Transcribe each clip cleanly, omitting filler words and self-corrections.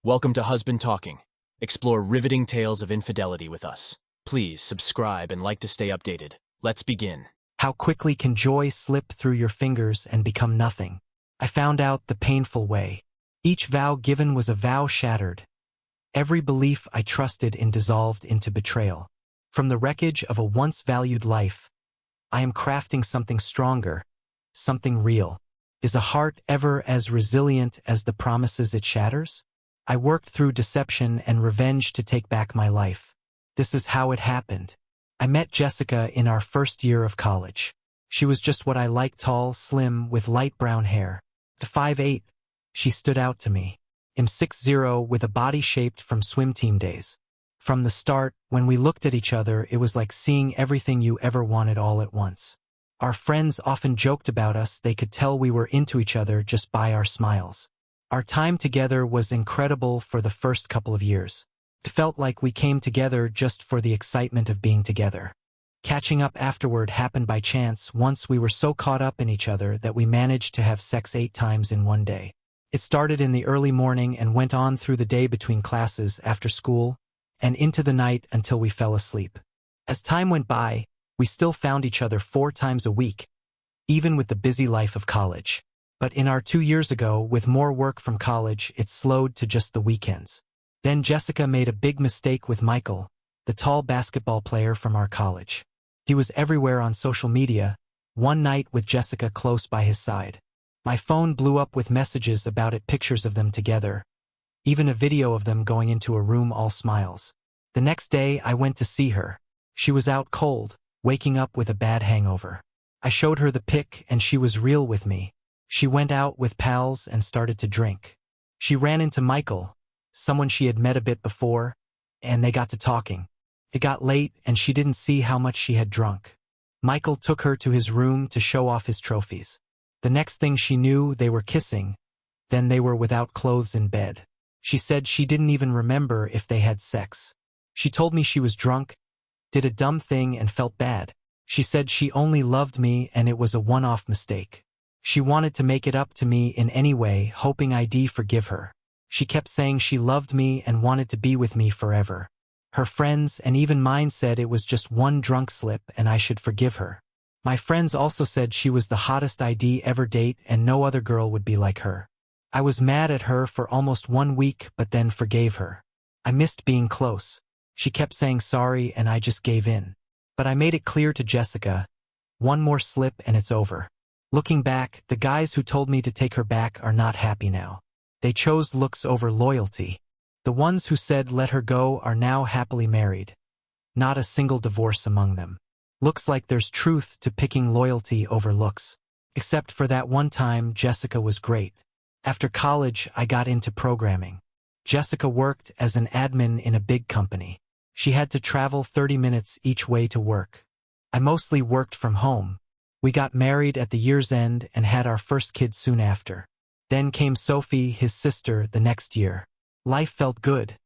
Welcome to Husband Talking. Explore riveting tales of infidelity with us. Please subscribe and like to stay updated. Let's begin. How quickly can joy slip through your fingers and become nothing? I found out the painful way. Each vow given was a vow shattered. Every belief I trusted in dissolved into betrayal. From the wreckage of a once valued life, I am crafting something stronger, something real. Is a heart ever as resilient as the promises it shatters? I worked through deception and revenge to take back my life. This is how it happened. I met Jessica in our first year of college. She was just what I liked, tall, slim, with light brown hair. At 5'8", she stood out to me. I'm 6'0", with a body shaped from swim team days. From the start, when we looked at each other, it was like seeing everything you ever wanted all at once. Our friends often joked about us. They could tell we were into each other just by our smiles. Our time together was incredible for the first couple of years. It felt like we came together just for the excitement of being together. Catching up afterward happened by chance. Once we were so caught up in each other that we managed to have sex 8 times in one day. It started in the early morning and went on through the day between classes, after school, and into the night until we fell asleep. As time went by, we still found each other 4 times a week, even with the busy life of college. But in our 2 years ago, with more work from college, it slowed to just the weekends. Then Jessica made a big mistake with Michael, the tall basketball player from our college. He was everywhere on social media, one night with Jessica close by his side. My phone blew up with messages about it, pictures of them together, even a video of them going into a room all smiles. The next day, I went to see her. She was out cold, waking up with a bad hangover. I showed her the pic and she was real with me. She went out with pals and started to drink. She ran into Michael, someone she had met a bit before, and they got to talking. It got late and she didn't see how much she had drunk. Michael took her to his room to show off his trophies. The next thing she knew, they were kissing. Then they were without clothes in bed. She said she didn't even remember if they had sex. She told me she was drunk, did a dumb thing and felt bad. She said she only loved me and it was a one-off mistake. She wanted to make it up to me in any way, hoping I'd forgive her. She kept saying she loved me and wanted to be with me forever. Her friends and even mine said it was just one drunk slip and I should forgive her. My friends also said she was the hottest I'd ever date and no other girl would be like her. I was mad at her for almost 1 week but then forgave her. I missed being close. She kept saying sorry and I just gave in. But I made it clear to Jessica, one more slip and it's over. Looking back, the guys who told me to take her back are not happy now. They chose looks over loyalty. The ones who said let her go are now happily married. Not a single divorce among them. Looks like there's truth to picking loyalty over looks. Except for that one time, Jessica was great. After college, I got into programming. Jessica worked as an admin in a big company. She had to travel 30 minutes each way to work. I mostly worked from home. We got married at the year's end and had our first kid soon after. Then came Sophie, his sister, the next year. Life felt good,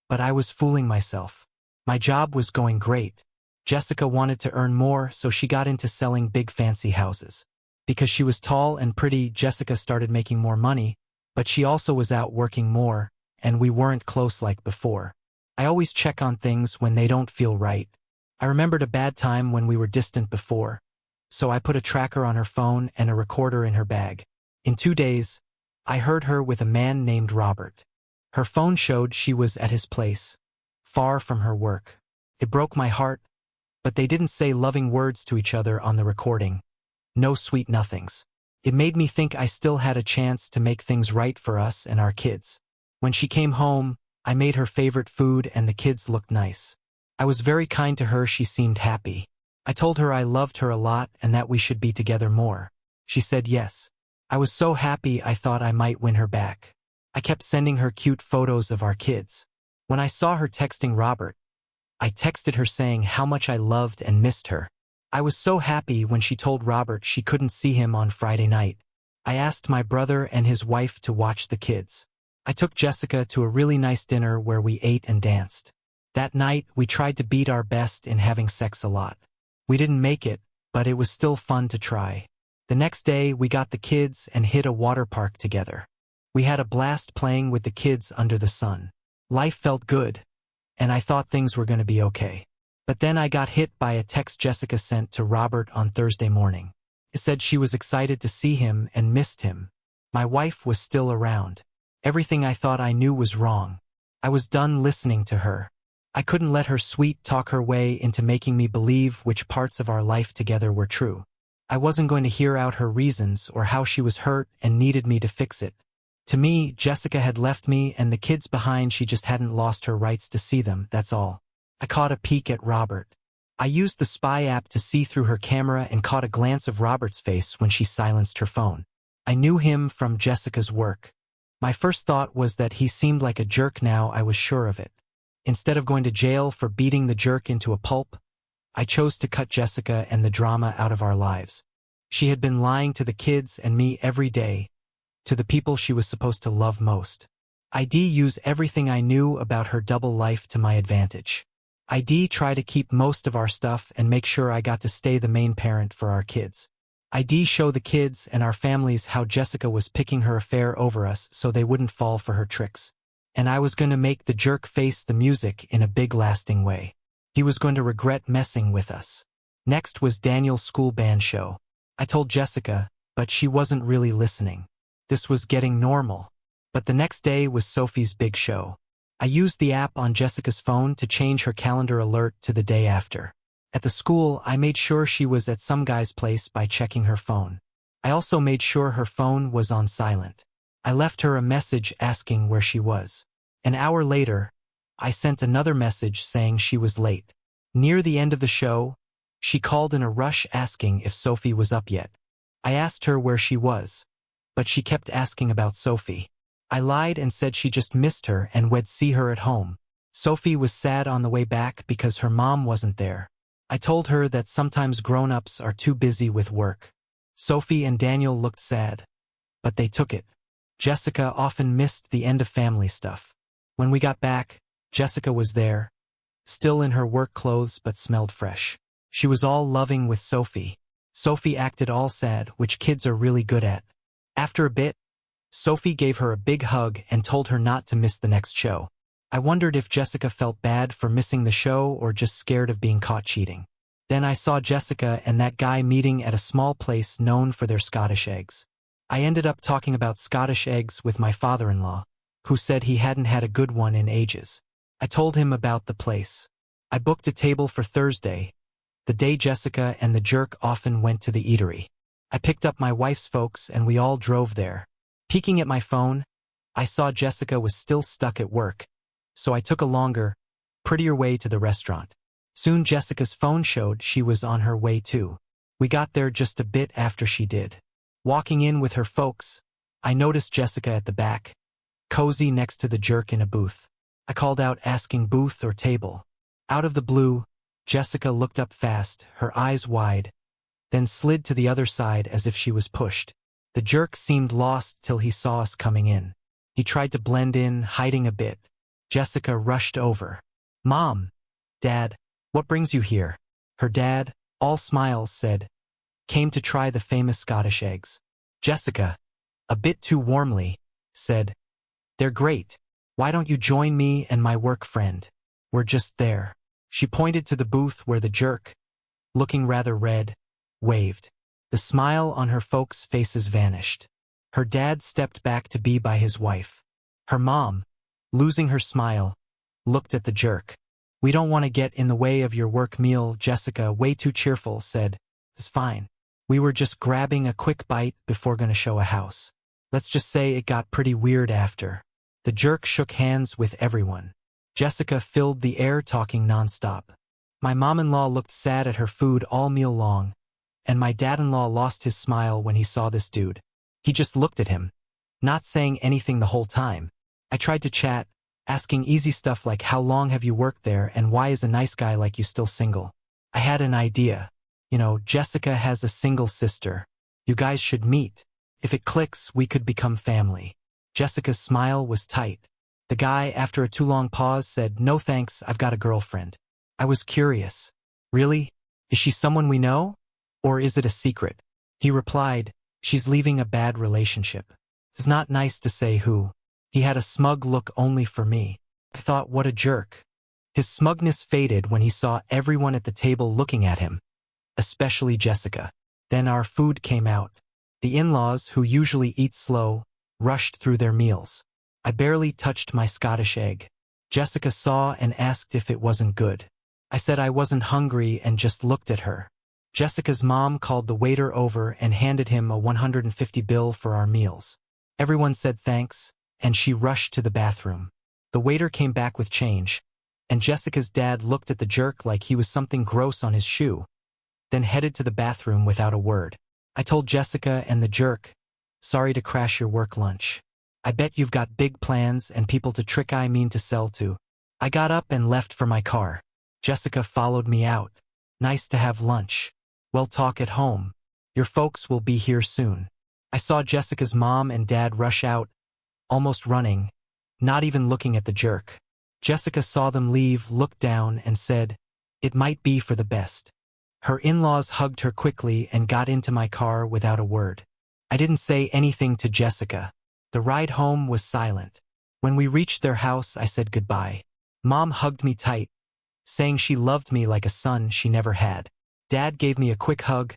but I was fooling myself. My job was going great. Jessica wanted to earn more, so she got into selling big fancy houses. Because she was tall and pretty, Jessica started making more money, but she also was out working more, and we weren't close like before. I always check on things when they don't feel right. I remembered a bad time when we were distant before, so I put a tracker on her phone and a recorder in her bag. In 2 days, I heard her with a man named Robert. Her phone showed she was at his place, far from her work. It broke my heart, but they didn't say loving words to each other on the recording. No sweet nothings. It made me think I still had a chance to make things right for us and our kids. When she came home, I made her favorite food and the kids looked nice. I was very kind to her. She seemed happy. I told her I loved her a lot and that we should be together more. She said yes. I was so happy I thought I might win her back. I kept sending her cute photos of our kids. When I saw her texting Robert, I texted her saying how much I loved and missed her. I was so happy when she told Robert she couldn't see him on Friday night. I asked my brother and his wife to watch the kids. I took Jessica to a really nice dinner where we ate and danced. That night, we tried to beat our best in having sex a lot. We didn't make it, but it was still fun to try. The next day, we got the kids and hit a water park together. We had a blast playing with the kids under the sun. Life felt good, and I thought things were going to be okay. But then I got hit by a text Jessica sent to Robert on Thursday morning. It said she was excited to see him and missed him. My wife was still around. Everything I thought I knew was wrong. I was done listening to her. I couldn't let her sweet talk her way into making me believe which parts of our life together were true. I wasn't going to hear out her reasons or how she was hurt and needed me to fix it. To me, Jessica had left me and the kids behind. She just hadn't lost her rights to see them, that's all. I caught a peek at Robert. I used the spy app to see through her camera and caught a glance of Robert's face when she silenced her phone. I knew him from Jessica's work. My first thought was that he seemed like a jerk. Now I was sure of it. Instead of going to jail for beating the jerk into a pulp, I chose to cut Jessica and the drama out of our lives. She had been lying to the kids and me every day, to the people she was supposed to love most. I'd use everything I knew about her double life to my advantage. I'd try to keep most of our stuff and make sure I got to stay the main parent for our kids. I'd show the kids and our families how Jessica was picking her affair over us so they wouldn't fall for her tricks. And I was going to make the jerk face the music in a big lasting way. He was going to regret messing with us. Next was Daniel's school band show. I told Jessica, but she wasn't really listening. This was getting normal. But the next day was Sophie's big show. I used the app on Jessica's phone to change her calendar alert to the day after. At the school, I made sure she was at some guy's place by checking her phone. I also made sure her phone was on silent. I left her a message asking where she was. An hour later, I sent another message saying she was late. Near the end of the show, she called in a rush asking if Sophie was up yet. I asked her where she was, but she kept asking about Sophie. I lied and said she just missed her and would see her at home. Sophie was sad on the way back because her mom wasn't there. I told her that sometimes grown-ups are too busy with work. Sophie and Daniel looked sad, but they took it. Jessica often missed the end of family stuff. When we got back, Jessica was there, still in her work clothes but smelled fresh. She was all loving with Sophie. Sophie acted all sad, which kids are really good at. After a bit, Sophie gave her a big hug and told her not to miss the next show. I wondered if Jessica felt bad for missing the show or just scared of being caught cheating. Then I saw Jessica and that guy meeting at a small place known for their Scottish eggs. I ended up talking about Scottish eggs with my father-in-law, who said he hadn't had a good one in ages. I told him about the place. I booked a table for Thursday, the day Jessica and the jerk often went to the eatery. I picked up my wife's folks and we all drove there. Peeking at my phone, I saw Jessica was still stuck at work, so I took a longer, prettier way to the restaurant. Soon Jessica's phone showed she was on her way too. We got there just a bit after she did. Walking in with her folks, I noticed Jessica at the back, cozy next to the jerk in a booth. I called out asking booth or table. Out of the blue, Jessica looked up fast, her eyes wide, then slid to the other side as if she was pushed. The jerk seemed lost till he saw us coming in. He tried to blend in, hiding a bit. Jessica rushed over. "Mom, Dad, what brings you here?" Her dad, all smiles, said, "Came to try the famous Scottish eggs." Jessica, a bit too warmly, said, "They're great. Why don't you join me and my work friend? We're just there." She pointed to the booth where the jerk, looking rather red, waved. The smile on her folks' faces vanished. Her dad stepped back to be by his wife. Her mom, losing her smile, looked at the jerk. "We don't want to get in the way of your work meal," Jessica, way too cheerful, said. "It's fine. We were just grabbing a quick bite before going to show a house. Let's just say it got pretty weird after." The jerk shook hands with everyone. Jessica filled the air talking nonstop. My mom-in-law looked sad at her food all meal long, and my dad-in-law lost his smile when he saw this dude. He just looked at him, not saying anything the whole time. I tried to chat, asking easy stuff like how long have you worked there and why is a nice guy like you still single. I had an idea. Jessica has a single sister. You guys should meet. If it clicks, we could become family. Jessica's smile was tight. The guy, after a too long pause, said, "No thanks, I've got a girlfriend." I was curious. "Really? Is she someone we know? Or is it a secret?" He replied, "She's leaving a bad relationship." It's not nice to say who. He had a smug look only for me. I thought, what a jerk. His smugness faded when he saw everyone at the table looking at him, especially Jessica. Then our food came out. The in-laws, who usually eat slow, rushed through their meals. I barely touched my Scottish egg. Jessica saw and asked if it wasn't good. I said I wasn't hungry and just looked at her. Jessica's mom called the waiter over and handed him a $150 bill for our meals. Everyone said thanks, and she rushed to the bathroom. The waiter came back with change, and Jessica's dad looked at the jerk like he was something gross on his shoe, then headed to the bathroom without a word. I told Jessica and the jerk, sorry to crash your work lunch. I bet you've got big plans and people to trick I mean to sell to. I got up and left for my car. Jessica followed me out. Nice to have lunch. We'll talk at home. Your folks will be here soon. I saw Jessica's mom and dad rush out, almost running, not even looking at the jerk. Jessica saw them leave, looked down, and said, it might be for the best. Her in-laws hugged her quickly and got into my car without a word. I didn't say anything to Jessica. The ride home was silent. When we reached their house, I said goodbye. Mom hugged me tight, saying she loved me like a son she never had. Dad gave me a quick hug,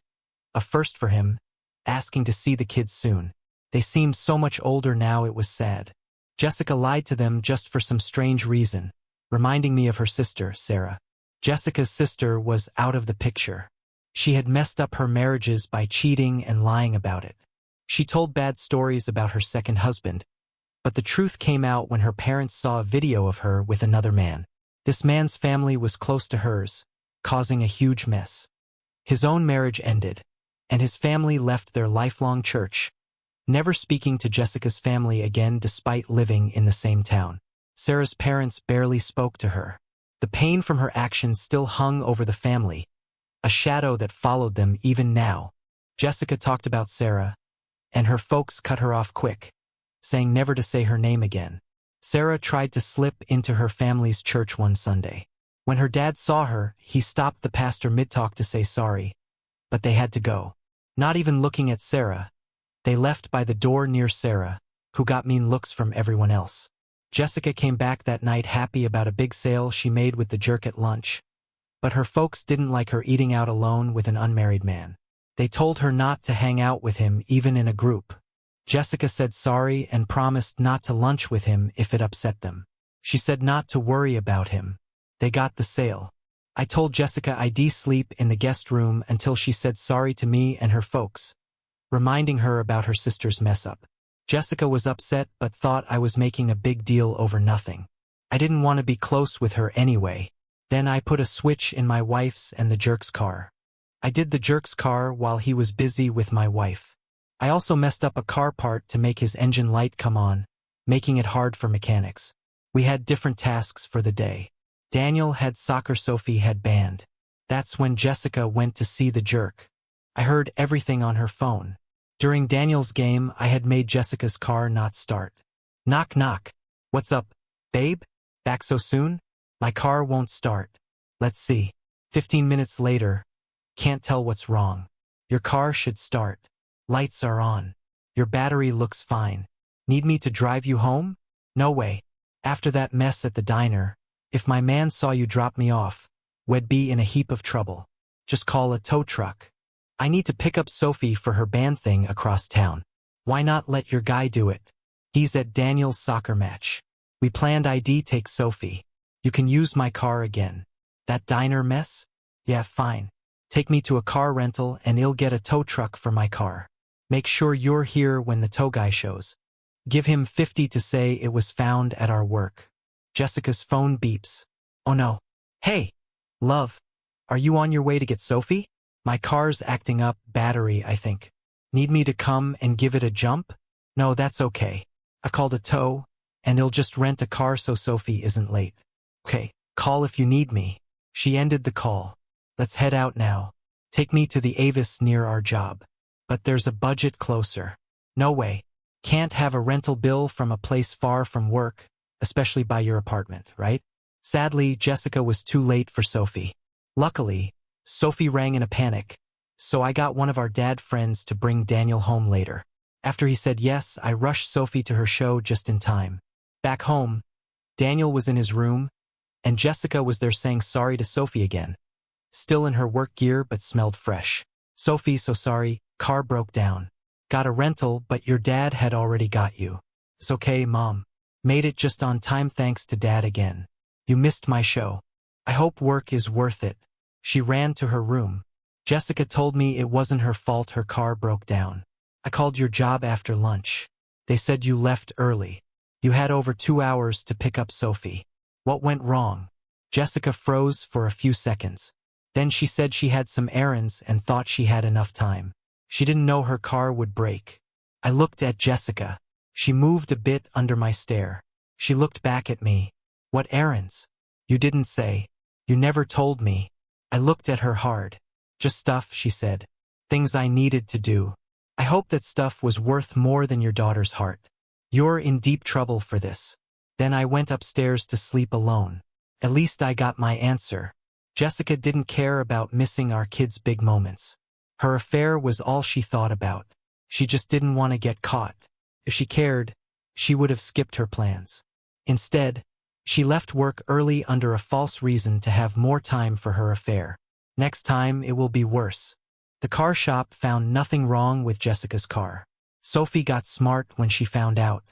a first for him, asking to see the kids soon. They seemed so much older now it was sad. Jessica lied to them just for some strange reason, reminding me of her sister, Sarah. Jessica's sister was out of the picture. She had messed up her marriages by cheating and lying about it. She told bad stories about her second husband, but the truth came out when her parents saw a video of her with another man. This man's family was close to hers, causing a huge mess. His own marriage ended, and his family left their lifelong church, never speaking to Jessica's family again despite living in the same town. Sarah's parents barely spoke to her. The pain from her actions still hung over the family, a shadow that followed them even now. Jessica talked about Sarah, and her folks cut her off quick, saying never to say her name again. Sarah tried to slip into her family's church one Sunday. When her dad saw her, he stopped the pastor mid-talk to say sorry, but they had to go. Not even looking at Sarah, they left by the door near Sarah, who got mean looks from everyone else. Jessica came back that night happy about a big sale she made with the jerk at lunch, but her folks didn't like her eating out alone with an unmarried man. They told her not to hang out with him even in a group. Jessica said sorry and promised not to lunch with him if it upset them. She said not to worry about him. They got the sale. I told Jessica I'd sleep in the guest room until she said sorry to me and her folks, reminding her about her sister's mess-up. Jessica was upset but thought I was making a big deal over nothing. I didn't want to be close with her anyway. Then I put a switch in my wife's and the jerk's car. I did the jerk's car while he was busy with my wife. I also messed up a car part to make his engine light come on, making it hard for mechanics. We had different tasks for the day. Daniel had soccer, Sophie had band. That's when Jessica went to see the jerk. I heard everything on her phone. During Daniel's game, I had made Jessica's car not start. Knock knock. What's up, babe? Back so soon? My car won't start. Let's see. 15 minutes later. Can't tell what's wrong. Your car should start. Lights are on. Your battery looks fine. Need me to drive you home? No way. After that mess at the diner, if my man saw you drop me off, we'd be in a heap of trouble. Just call a tow truck. I need to pick up Sophie for her band thing across town. Why not let your guy do it? He's at Daniel's soccer match. We planned I'd take Sophie. You can use my car again. That diner mess? Yeah, fine. Take me to a car rental and he'll get a tow truck for my car. Make sure you're here when the tow guy shows. Give him 50 to say it was found at our work. Jessica's phone beeps. Oh no. Hey, love. Are you on your way to get Sophie? My car's acting up, battery, I think. Need me to come and give it a jump? No, that's okay. I called a tow, and he'll just rent a car so Sophie isn't late. Okay, call if you need me. She ended the call. Let's head out now. Take me to the Avis near our job. But there's a budget closer. No way. Can't have a rental bill from a place far from work, especially by your apartment, right? Sadly, Jessica was too late for Sophie. Luckily, Sophie rang in a panic, so I got one of our dad friends to bring Daniel home later. After he said yes, I rushed Sophie to her show just in time. Back home, Daniel was in his room, and Jessica was there saying sorry to Sophie again. Still in her work gear but smelled fresh. Sophie, so sorry, car broke down. Got a rental, but your dad had already got you. It's okay, Mom. Made it just on time thanks to Dad again. You missed my show. I hope work is worth it. She ran to her room. Jessica told me it wasn't her fault her car broke down. I called your job after lunch. They said you left early. You had over 2 hours to pick up Sophie. What went wrong? Jessica froze for a few seconds. Then she said she had some errands and thought she had enough time. She didn't know her car would break. I looked at Jessica. She moved a bit under my stare. She looked back at me. What errands? You didn't say. You never told me. I looked at her hard. Just stuff, she said. Things I needed to do. I hope that stuff was worth more than your daughter's heart. You're in deep trouble for this. Then I went upstairs to sleep alone. At least I got my answer. Jessica didn't care about missing our kids' big moments. Her affair was all she thought about. She just didn't want to get caught. If she cared, she would have skipped her plans. Instead, she left work early under a false reason to have more time for her affair. Next time, it will be worse. The car shop found nothing wrong with Jessica's car. Sophie got smart when she found out.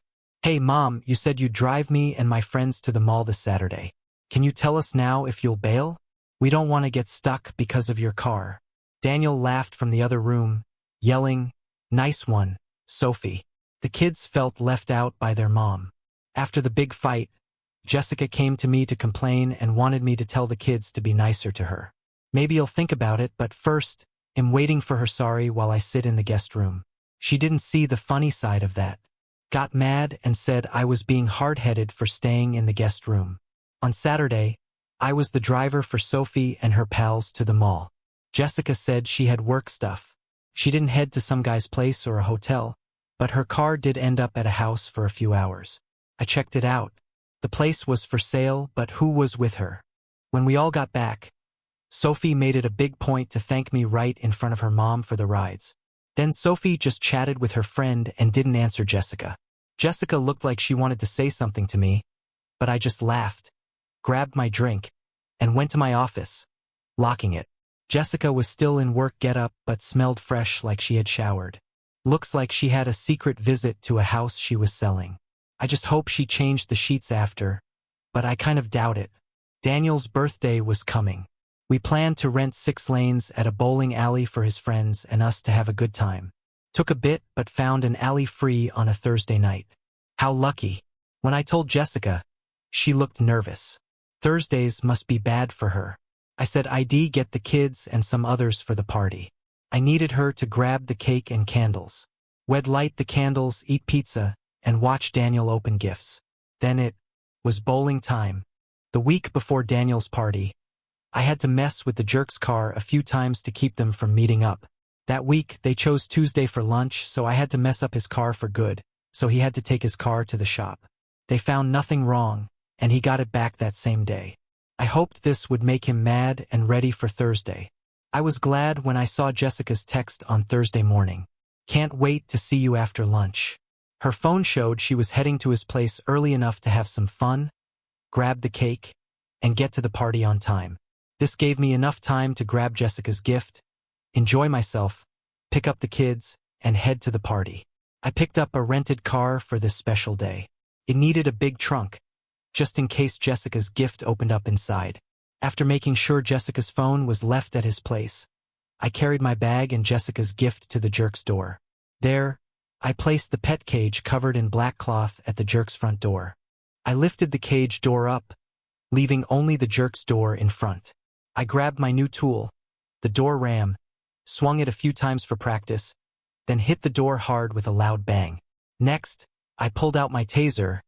Hey, Mom, you said you'd drive me and my friends to the mall this Saturday. Can you tell us now if you'll bail? We don't want to get stuck because of your car. Daniel laughed from the other room, yelling, Nice one, Sophie. The kids felt left out by their mom. After the big fight, Jessica came to me to complain and wanted me to tell the kids to be nicer to her. Maybe you'll think about it, but first, I'm waiting for her sorry while I sit in the guest room. She didn't see the funny side of that. Got mad and said I was being hard-headed for staying in the guest room. On Saturday, I was the driver for Sophie and her pals to the mall. Jessica said she had work stuff. She didn't head to some guy's place or a hotel, but her car did end up at a house for a few hours. I checked it out. The place was for sale, but who was with her? When we all got back, Sophie made it a big point to thank me right in front of her mom for the rides. Then Sophie just chatted with her friend and didn't answer Jessica. Jessica looked like she wanted to say something to me, but I just laughed, grabbed my drink, and went to my office, locking it. Jessica was still in work getup but smelled fresh like she had showered. Looks like she had a secret visit to a house she was selling. I just hope she changed the sheets after, but I kind of doubt it. Daniel's birthday was coming. We planned to rent 6 lanes at a bowling alley for his friends and us to have a good time. Took a bit but found an alley free on a Thursday night. How lucky. When I told Jessica, she looked nervous. Thursdays must be bad for her. I said I'd get the kids and some others for the party. I needed her to grab the cake and candles. We'd light the candles, eat pizza, and watch Daniel open gifts. Then it was bowling time. The week before Daniel's party, I had to mess with the jerk's car a few times to keep them from meeting up. That week, they chose Tuesday for lunch, so I had to mess up his car for good, so he had to take his car to the shop. They found nothing wrong, and he got it back that same day. I hoped this would make him mad and ready for Thursday. I was glad when I saw Jessica's text on Thursday morning. Can't wait to see you after lunch. Her phone showed she was heading to his place early enough to have some fun, grab the cake, and get to the party on time. This gave me enough time to grab Jessica's gift, enjoy myself, pick up the kids, and head to the party. I picked up a rented car for this special day. It needed a big trunk, just in case Jessica's gift opened up inside. After making sure Jessica's phone was left at his place, I carried my bag and Jessica's gift to the jerk's door. There, I placed the pet cage covered in black cloth at the jerk's front door. I lifted the cage door up, leaving only the jerk's door in front. I grabbed my new tool, the door ram, swung it a few times for practice, then hit the door hard with a loud bang. Next, I pulled out my taser,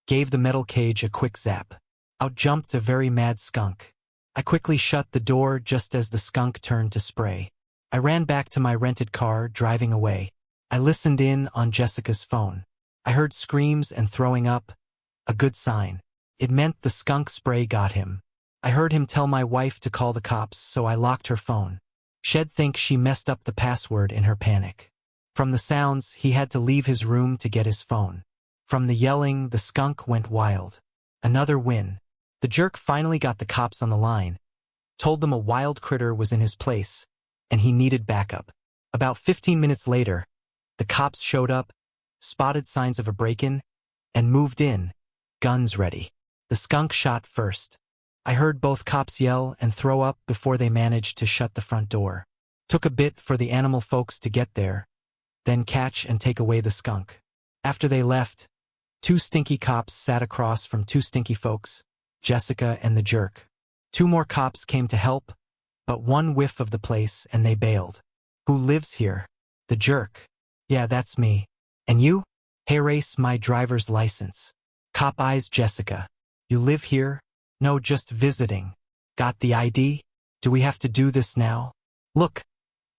gave the metal cage a quick zap. Out jumped a very mad skunk. I quickly shut the door just as the skunk turned to spray. I ran back to my rented car, driving away. I listened in on Jessica's phone. I heard screams and throwing up, a good sign. It meant the skunk spray got him. I heard him tell my wife to call the cops, so I locked her phone. She'd think she messed up the password in her panic. From the sounds, he had to leave his room to get his phone. From the yelling, the skunk went wild. Another win. The jerk finally got the cops on the line, told them a wild critter was in his place, and he needed backup. About 15 minutes later, the cops showed up, spotted signs of a break-in, and moved in, guns ready. The skunk shot first. I heard both cops yell and throw up before they managed to shut the front door. Took a bit for the animal folks to get there, then catch and take away the skunk. After they left, 2 stinky cops sat across from 2 stinky folks, Jessica and the jerk. 2 more cops came to help, but 1 whiff of the place and they bailed. Who lives here? The jerk. Yeah, that's me. And you? Hey, race my driver's license. Cop eyes Jessica. You live here? No, just visiting. Got the ID? Do we have to do this now? Look,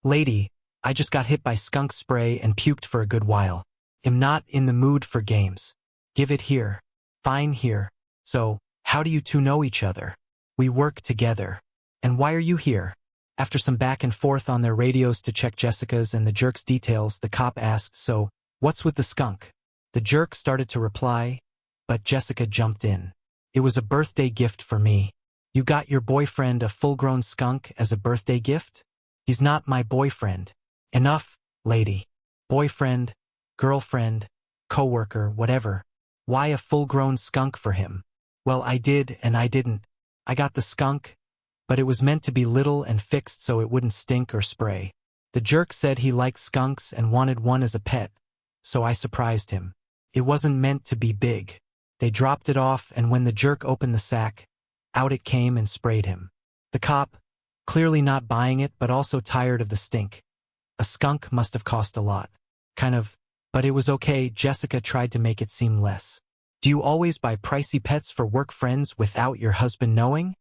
lady, I just got hit by skunk spray and puked for a good while. Am not in the mood for games. Give it here. Fine here. So, how do you 2 know each other? We work together. And why are you here? After some back and forth on their radios to check Jessica's and the jerk's details, the cop asked, so, what's with the skunk? The jerk started to reply, but Jessica jumped in. It was a birthday gift for me. You got your boyfriend a full-grown skunk as a birthday gift? He's not my boyfriend. Enough, lady. Boyfriend, girlfriend, coworker, whatever. Why a full-grown skunk for him? Well, I did and I didn't. I got the skunk, but it was meant to be little and fixed so it wouldn't stink or spray. The jerk said he liked skunks and wanted one as a pet, so I surprised him. It wasn't meant to be big. They dropped it off, and when the jerk opened the sack, out it came and sprayed him. The cop, clearly not buying it but also tired of the stink. A skunk must have cost a lot. Kind of, but it was okay. Jessica tried to make it seem less. Do you always buy pricey pets for work friends without your husband knowing?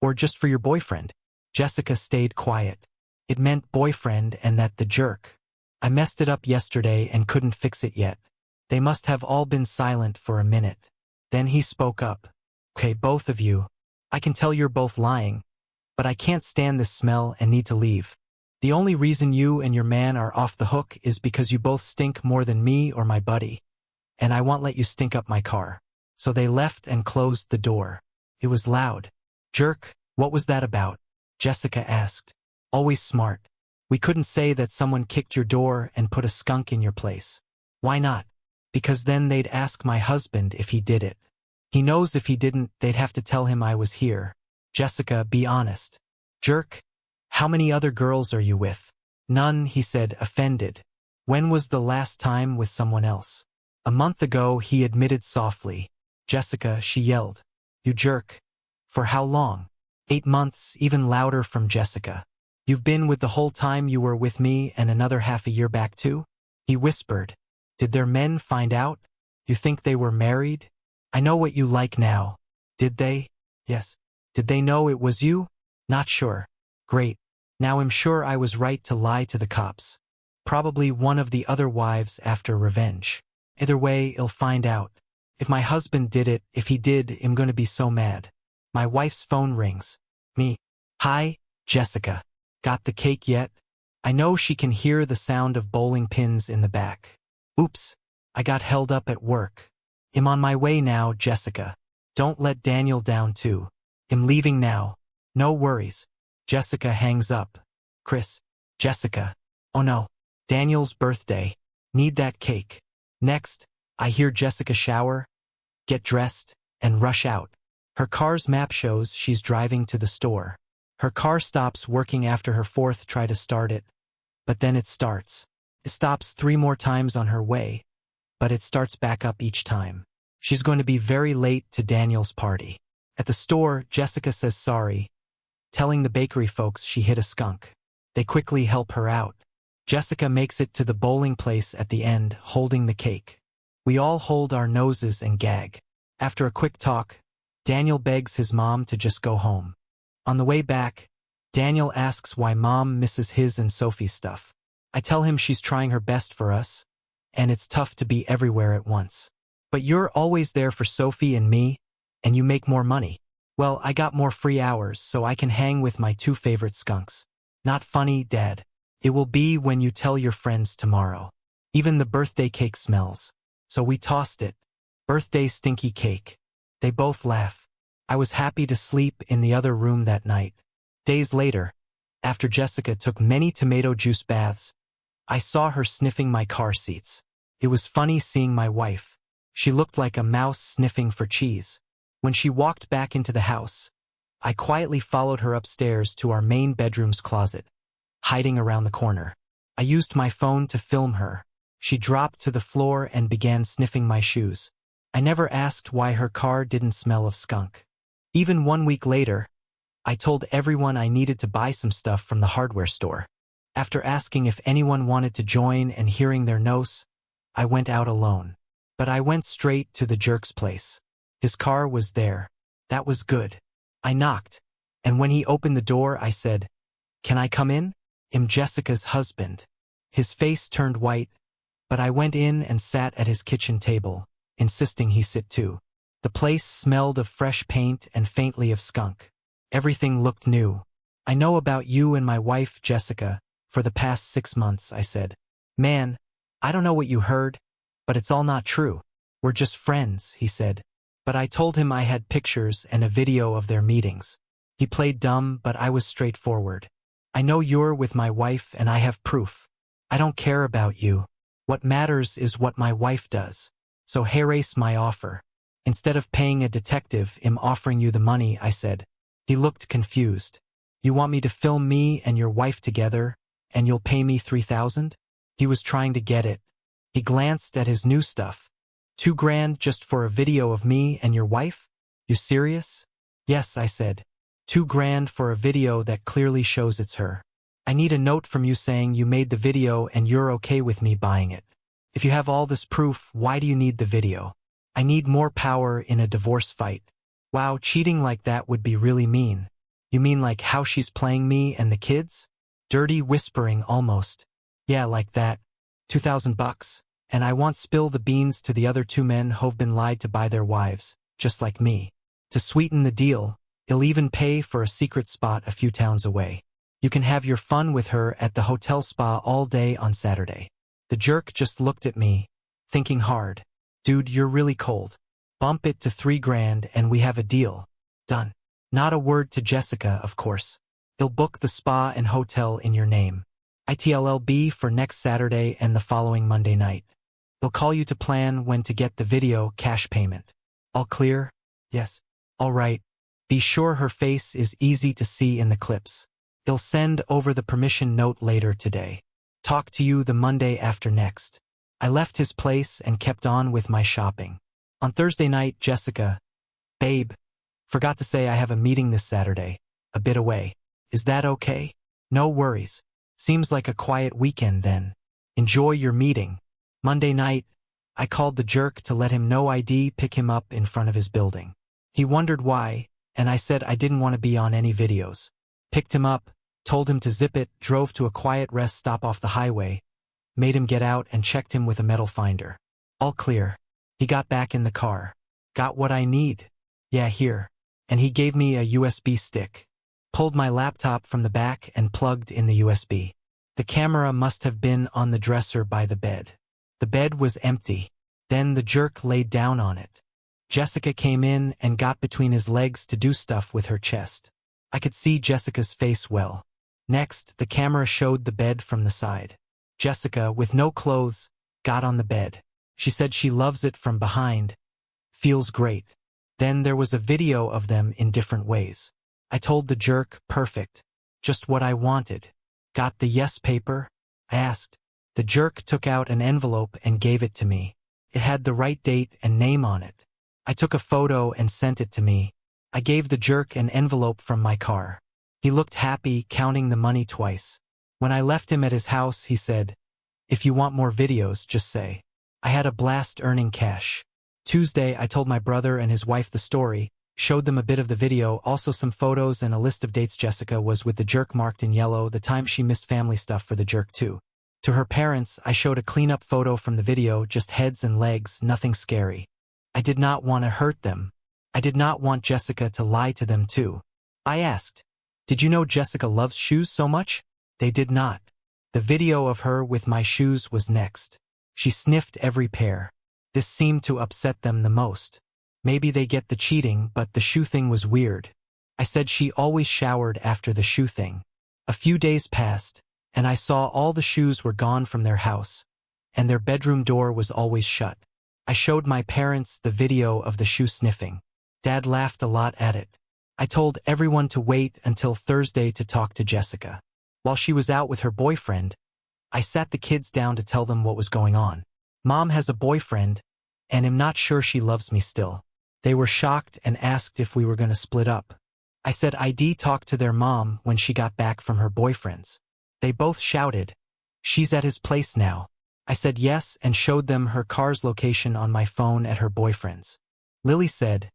Or just for your boyfriend? Jessica stayed quiet. It meant boyfriend and that the jerk. I messed it up yesterday and couldn't fix it yet. They must have all been silent for a minute. Then he spoke up. Okay, both of you. I can tell you're both lying, but I can't stand this smell and need to leave. The only reason you and your man are off the hook is because you both stink more than me or my buddy, and I won't let you stink up my car. So they left and closed the door. It was loud. Jerk, what was that about? Jessica asked. Always smart. We couldn't say that someone kicked your door and put a skunk in your place. Why not? Because then they'd ask my husband if he did it. He knows if he didn't, they'd have to tell him I was here. Jessica, be honest. Jerk, how many other girls are you with? None, he said, offended. When was the last time with someone else? A month ago, he admitted softly. Jessica, she yelled. You jerk. For how long? 8 months, even louder from Jessica. You've been with the whole time you were with me and another half a year back too? He whispered. Did their men find out? You think they were married? I know what you like now. Did they? Yes. Did they know it was you? Not sure. Great. Now I'm sure I was right to lie to the cops. Probably one of the other wives after revenge. Either way, I'll find out. If my husband did it, if he did, I'm gonna be so mad. My wife's phone rings. Me. Hi, Jessica. Got the cake yet? I know she can hear the sound of bowling pins in the back. Oops, I got held up at work. I'm on my way now, Jessica. Don't let Daniel down too. I'm leaving now. No worries. Jessica hangs up. Chris. Jessica. Oh no. Daniel's birthday. Need that cake. Next, I hear Jessica shower, get dressed, and rush out. Her car's map shows she's driving to the store. Her car stops working after her 4th try to start it, but then it starts. It stops 3 more times on her way, but it starts back up each time. She's going to be very late to Daniel's party. At the store, Jessica says sorry, telling the bakery folks she hit a skunk. They quickly help her out. Jessica makes it to the bowling place at the end, holding the cake. We all hold our noses and gag. After a quick talk, Daniel begs his mom to just go home. On the way back, Daniel asks why mom misses his and Sophie's stuff. I tell him she's trying her best for us, and it's tough to be everywhere at once. But you're always there for Sophie and me, and you make more money. Well, I got more free hours, so I can hang with my 2 favorite skunks. Not funny, Dad. It will be when you tell your friends tomorrow. Even the birthday cake smells. So we tossed it. Birthday stinky cake. They both laugh. I was happy to sleep in the other room that night. Days later, after Jessica took many tomato juice baths, I saw her sniffing my car seats. It was funny seeing my wife. She looked like a mouse sniffing for cheese. When she walked back into the house, I quietly followed her upstairs to our main bedroom's closet, hiding around the corner. I used my phone to film her. She dropped to the floor and began sniffing my shoes. I never asked why her car didn't smell of skunk. Even 1 week later, I told everyone I needed to buy some stuff from the hardware store. After asking if anyone wanted to join and hearing their no's, I went out alone. But I went straight to the jerk's place. His car was there. That was good. I knocked, and when he opened the door, I said, "Can I come in? I'm Jessica's husband." His face turned white, but I went in and sat at his kitchen table, insisting he sit too. The place smelled of fresh paint and faintly of skunk. Everything looked new. "I know about you and my wife, Jessica, for the past 6 months," I said. "Man, I don't know what you heard, but it's all not true. We're just friends," he said. But I told him I had pictures and a video of their meetings. He played dumb, but I was straightforward. "I know you're with my wife and I have proof. I don't care about you. What matters is what my wife does. So erase my offer. Instead of paying a detective, I'm offering you the money," I said. He looked confused. "You want me to film me and your wife together, and you'll pay me $3,000? He was trying to get it. He glanced at his new stuff. $2,000 just for a video of me and your wife? You serious?" "Yes," I said. $2,000 for a video that clearly shows it's her. "I need a note from you saying you made the video and you're okay with me buying it. If you have all this proof, why do you need the video? I need more power in a divorce fight." "Wow, cheating like that would be really mean. You mean like how she's playing me and the kids?" Dirty whispering almost. "Yeah, like that. $2,000. And I won't spill the beans to the other 2 men who've been lied to by their wives, just like me. To sweeten the deal, he'll even pay for a secret spot a few towns away. You can have your fun with her at the hotel spa all day on Saturday." The jerk just looked at me, thinking hard. "Dude, you're really cold. Bump it to $3,000 and we have a deal. Done." Not a word to Jessica, of course. "He'll book the spa and hotel in your name. ITLLB for next Saturday and the following Monday night. He'll call you to plan when to get the video cash payment. All clear?" "Yes." "All right. Be sure her face is easy to see in the clips. He'll send over the permission note later today. Talk to you the Monday after next." I left his place and kept on with my shopping. On Thursday night, Jessica, "Babe, forgot to say I have a meeting this Saturday, a bit away. Is that okay?" "No worries. Seems like a quiet weekend then. Enjoy your meeting." Monday night, I called the jerk to let him know I'd pick him up in front of his building. He wondered why, and I said I didn't want to be on any videos. Picked him up, told him to zip it, drove to a quiet rest stop off the highway, made him get out and checked him with a metal finder. All clear. He got back in the car. "Got what I need?" "Yeah, here." And he gave me a USB stick. Pulled my laptop from the back and plugged in the USB. The camera must have been on the dresser by the bed. The bed was empty. Then the jerk laid down on it. Jessica came in and got between his legs to do stuff with her chest. I could see Jessica's face well. Next, the camera showed the bed from the side. Jessica, with no clothes, got on the bed. She said she loves it from behind. Feels great. Then there was a video of them in different ways. I told the jerk, perfect. Just what I wanted. Got the yes paper? I asked. The jerk took out an envelope and gave it to me. It had the right date and name on it. I took a photo and sent it to me. I gave the jerk an envelope from my car. He looked happy, counting the money twice. When I left him at his house, he said, "If you want more videos, just say." I had a blast earning cash. Tuesday, I told my brother and his wife the story, showed them a bit of the video, also some photos and a list of dates. Jessica was with the jerk marked in yellow, the time she missed family stuff for the jerk too. To her parents, I showed a clean-up photo from the video, just heads and legs, nothing scary. I did not want to hurt them. I did not want Jessica to lie to them too. I asked, "Did you know Jessica loves shoes so much?" They did not. The video of her with my shoes was next. She sniffed every pair. This seemed to upset them the most. Maybe they get the cheating, but the shoe thing was weird. I said she always showered after the shoe thing. A few days passed, and I saw all the shoes were gone from their house, and their bedroom door was always shut. I showed my parents the video of the shoe sniffing. Dad laughed a lot at it. I told everyone to wait until Thursday to talk to Jessica. While she was out with her boyfriend, I sat the kids down to tell them what was going on. Mom has a boyfriend, and am not sure she loves me still. They were shocked and asked if we were going to split up. I said I'd talk to their mom when she got back from her boyfriend's. They both shouted, "She's at his place now." I said yes and showed them her car's location on my phone at her boyfriend's. Lily said,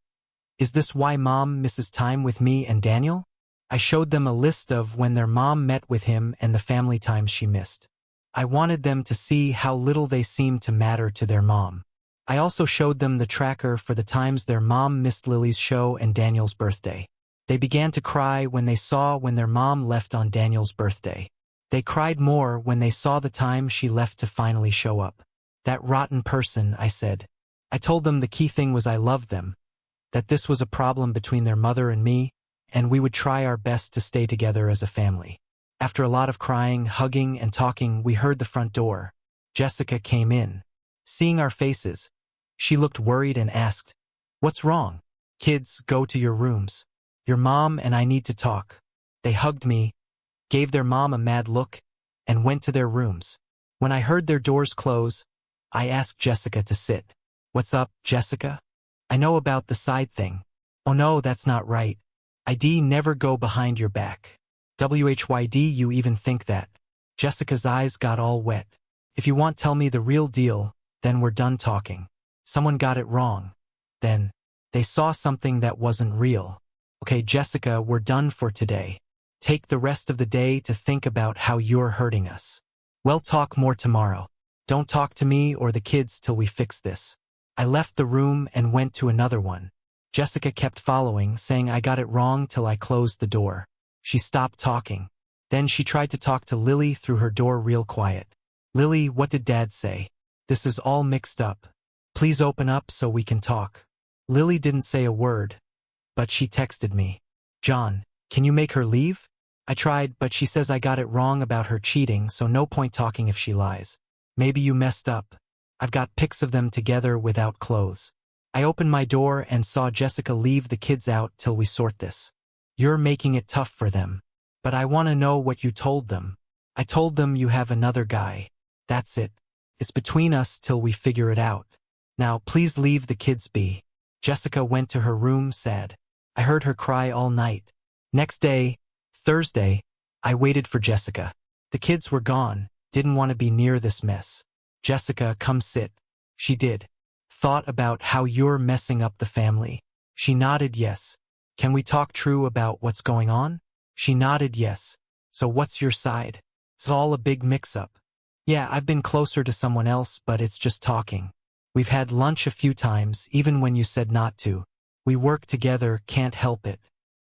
"Is this why Mom misses time with me and Daniel?" I showed them a list of when their mom met with him and the family times she missed. I wanted them to see how little they seemed to matter to their mom. I also showed them the tracker for the times their mom missed Lily's show and Daniel's birthday. They began to cry when they saw when their mom left on Daniel's birthday. They cried more when they saw the time she left to finally show up. "That rotten person," I said. I told them the key thing was I loved them, that this was a problem between their mother and me, and we would try our best to stay together as a family. After a lot of crying, hugging, and talking, we heard the front door. Jessica came in. Seeing our faces, she looked worried and asked, "What's wrong?" "Kids, go to your rooms. Your mom and I need to talk." They hugged me, gave their mom a mad look, and went to their rooms. When I heard their doors close, I asked Jessica to sit. "What's up, Jessica?" "I know about the side thing." "Oh no, that's not right. I'd never go behind your back." "Whyd you even think that?" Jessica's eyes got all wet. "If you want tell me the real deal, then we're done talking." "Someone got it wrong. Then, they saw something that wasn't real." "Okay, Jessica, we're done for today. Take the rest of the day to think about how you're hurting us. We'll talk more tomorrow. Don't talk to me or the kids till we fix this." I left the room and went to another one. Jessica kept following, saying I got it wrong till I closed the door. She stopped talking. Then she tried to talk to Lily through her door real quiet. "Lily, what did Dad say? This is all mixed up. Please open up so we can talk." Lily didn't say a word, but she texted me, "John, can you make her leave?" I tried, but she says I got it wrong about her cheating, so no point talking if she lies. "Maybe you messed up. I've got pics of them together without clothes." I opened my door and saw Jessica leave the kids out till we sort this. "You're making it tough for them. But I want to know what you told them." "I told them you have another guy. That's it. It's between us till we figure it out. Now please leave the kids be." Jessica went to her room sad. I heard her cry all night. Next day, Thursday, I waited for Jessica. The kids were gone, didn't want to be near this mess. "Jessica, come sit." She did. "Thought about how you're messing up the family." She nodded yes. "Can we talk true about what's going on?" She nodded yes. "So what's your side?" "It's all a big mix-up." "Yeah, I've been closer to someone else, but it's just talking. We've had lunch a few times, even when you said not to. We work together, can't help it.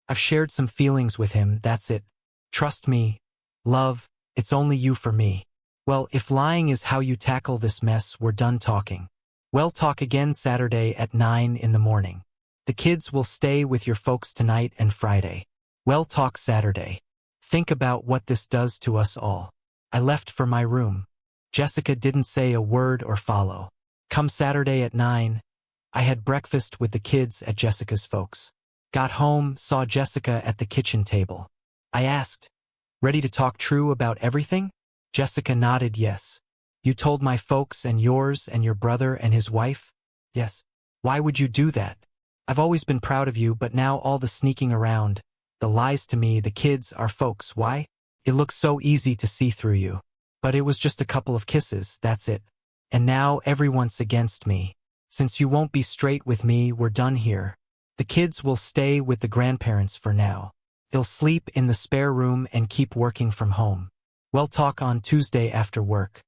I've shared some feelings with him, that's it. Trust me, love, it's only you for me." "Well, if lying is how you tackle this mess, we're done talking. We'll talk again Saturday at 9 in the morning. The kids will stay with your folks tonight and Friday. We'll talk Saturday. Think about what this does to us all." I left for my room. Jessica didn't say a word or follow. Come Saturday at 9, I had breakfast with the kids at Jessica's folks. Got home, saw Jessica at the kitchen table. I asked, "Ready to talk true about everything?" Jessica nodded yes. "You told my folks and yours and your brother and his wife?" "Yes." "Why would you do that? I've always been proud of you, but now all the sneaking around, the lies to me, the kids, our folks, why? It looks so easy to see through you. But it was just a couple of kisses, that's it. And now everyone's against me. Since you won't be straight with me, we're done here. The kids will stay with the grandparents for now. They'll sleep in the spare room and keep working from home. We'll talk on Tuesday after work.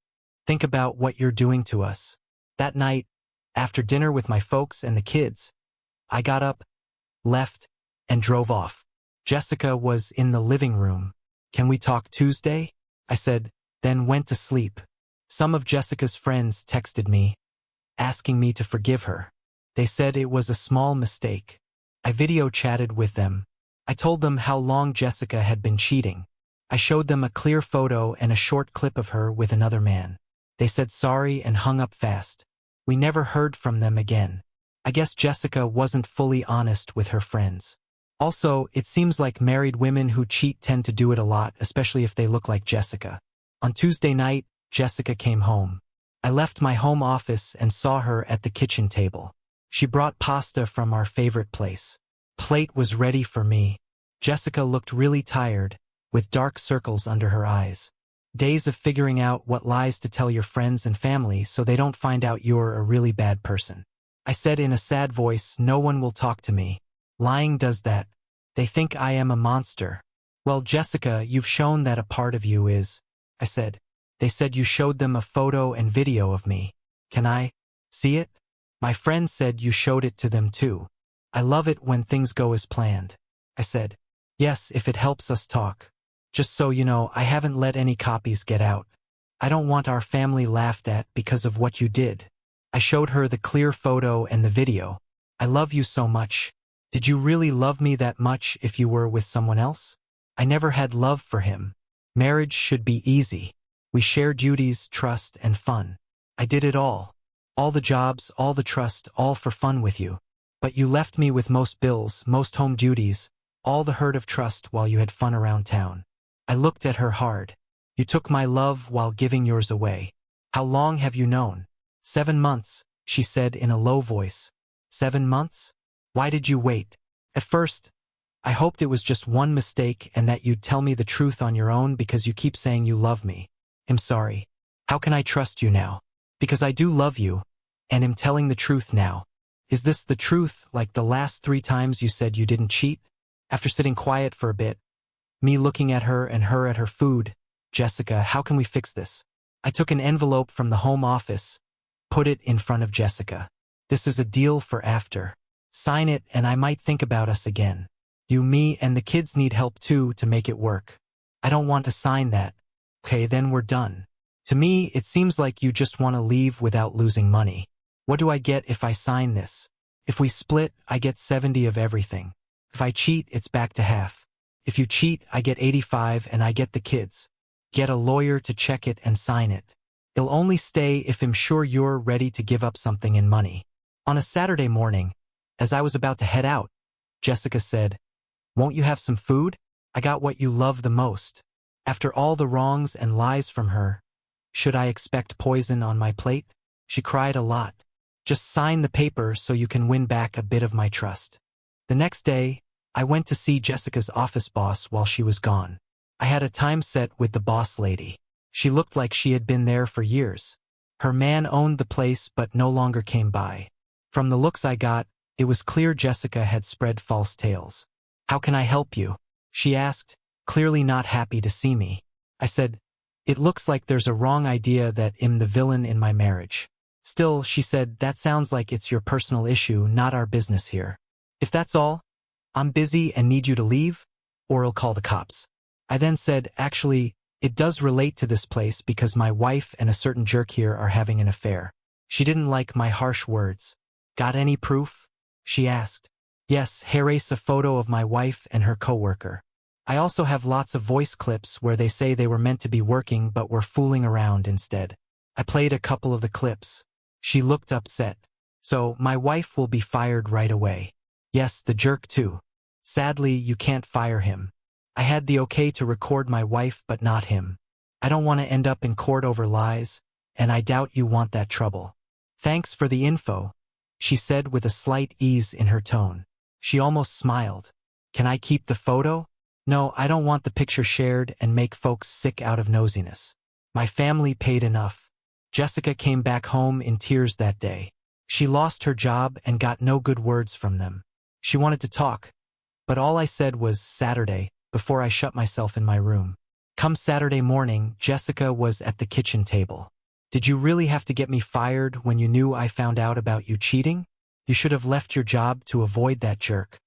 Think about what you're doing to us." That night, after dinner with my folks and the kids, I got up, left, and drove off. Jessica was in the living room. "Can we talk Tuesday?" I said, then went to sleep. Some of Jessica's friends texted me, asking me to forgive her. They said it was a small mistake. I video chatted with them. I told them how long Jessica had been cheating. I showed them a clear photo and a short clip of her with another man. They said sorry and hung up fast. We never heard from them again. I guess Jessica wasn't fully honest with her friends. Also, it seems like married women who cheat tend to do it a lot, especially if they look like Jessica. On Tuesday night, Jessica came home. I left my home office and saw her at the kitchen table. She brought pasta from our favorite place. Plate was ready for me. Jessica looked really tired, with dark circles under her eyes. Days of figuring out what lies to tell your friends and family so they don't find out you're a really bad person. I said in a sad voice, no one will talk to me. Lying does that. They think I am a monster. Well, Jessica, you've shown that a part of you is, I said. They said you showed them a photo and video of me. Can I see it? My friend said you showed it to them too. I love it when things go as planned. I said, yes, if it helps us talk. Just so you know, I haven't let any copies get out. I don't want our family laughed at because of what you did. I showed her the clear photo and the video. I love you so much. Did you really love me that much if you were with someone else? I never had love for him. Marriage should be easy. We share duties, trust, and fun. I did it all. All the jobs, all the trust, all for fun with you. But you left me with most bills, most home duties, all the hurt of trust while you had fun around town. I looked at her hard. You took my love while giving yours away. How long have you known? 7 months, she said in a low voice. 7 months? Why did you wait? At first, I hoped it was just one mistake and that you'd tell me the truth on your own because you keep saying you love me. I'm sorry. How can I trust you now? Because I do love you, and am telling the truth now. Is this the truth, like the last 3 times you said you didn't cheat? After sitting quiet for a bit, me looking at her and her at her food, Jessica, how can we fix this? I took an envelope from the home office, put it in front of Jessica. This is a deal for after. Sign it and I might think about us again. You, me, and the kids need help too to make it work. I don't want to sign that. Okay, then we're done. To me, it seems like you just want to leave without losing money. What do I get if I sign this? If we split, I get 70 of everything. If I cheat, it's back to half. If you cheat, I get 85 and I get the kids. Get a lawyer to check it and sign it. It'll only stay if I'm sure you're ready to give up something in money. On a Saturday morning, as I was about to head out, Jessica said, won't you have some food? I got what you love the most. After all the wrongs and lies from her, should I expect poison on my plate? She cried a lot. Just sign the paper so you can win back a bit of my trust. The next day, I went to see Jessica's office boss while she was gone. I had a time set with the boss lady. She looked like she had been there for years. Her man owned the place but no longer came by. From the looks I got, it was clear Jessica had spread false tales. How can I help you? She asked, clearly not happy to see me. I said, it looks like there's a wrong idea that I'm the villain in my marriage. Still, she said, that sounds like it's your personal issue, not our business here. If that's all, I'm busy and need you to leave, or I'll call the cops. I then said, actually, it does relate to this place because my wife and a certain jerk here are having an affair. She didn't like my harsh words. Got any proof? She asked. Yes, here's a photo of my wife and her coworker. I also have lots of voice clips where they say they were meant to be working but were fooling around instead. I played a couple of the clips. She looked upset. So, my wife will be fired right away. Yes, the jerk too. Sadly, you can't fire him. I had the okay to record my wife but not him. I don't want to end up in court over lies, and I doubt you want that trouble. Thanks for the info, she said with a slight ease in her tone. She almost smiled. Can I keep the photo? No, I don't want the picture shared and make folks sick out of nosiness. My family paid enough. Jessica came back home in tears that day. She lost her job and got no good words from them. She wanted to talk, but all I said was Saturday before I shut myself in my room. Come Saturday morning, Jessica was at the kitchen table. Did you really have to get me fired when you knew I found out about you cheating? You should have left your job to avoid that jerk.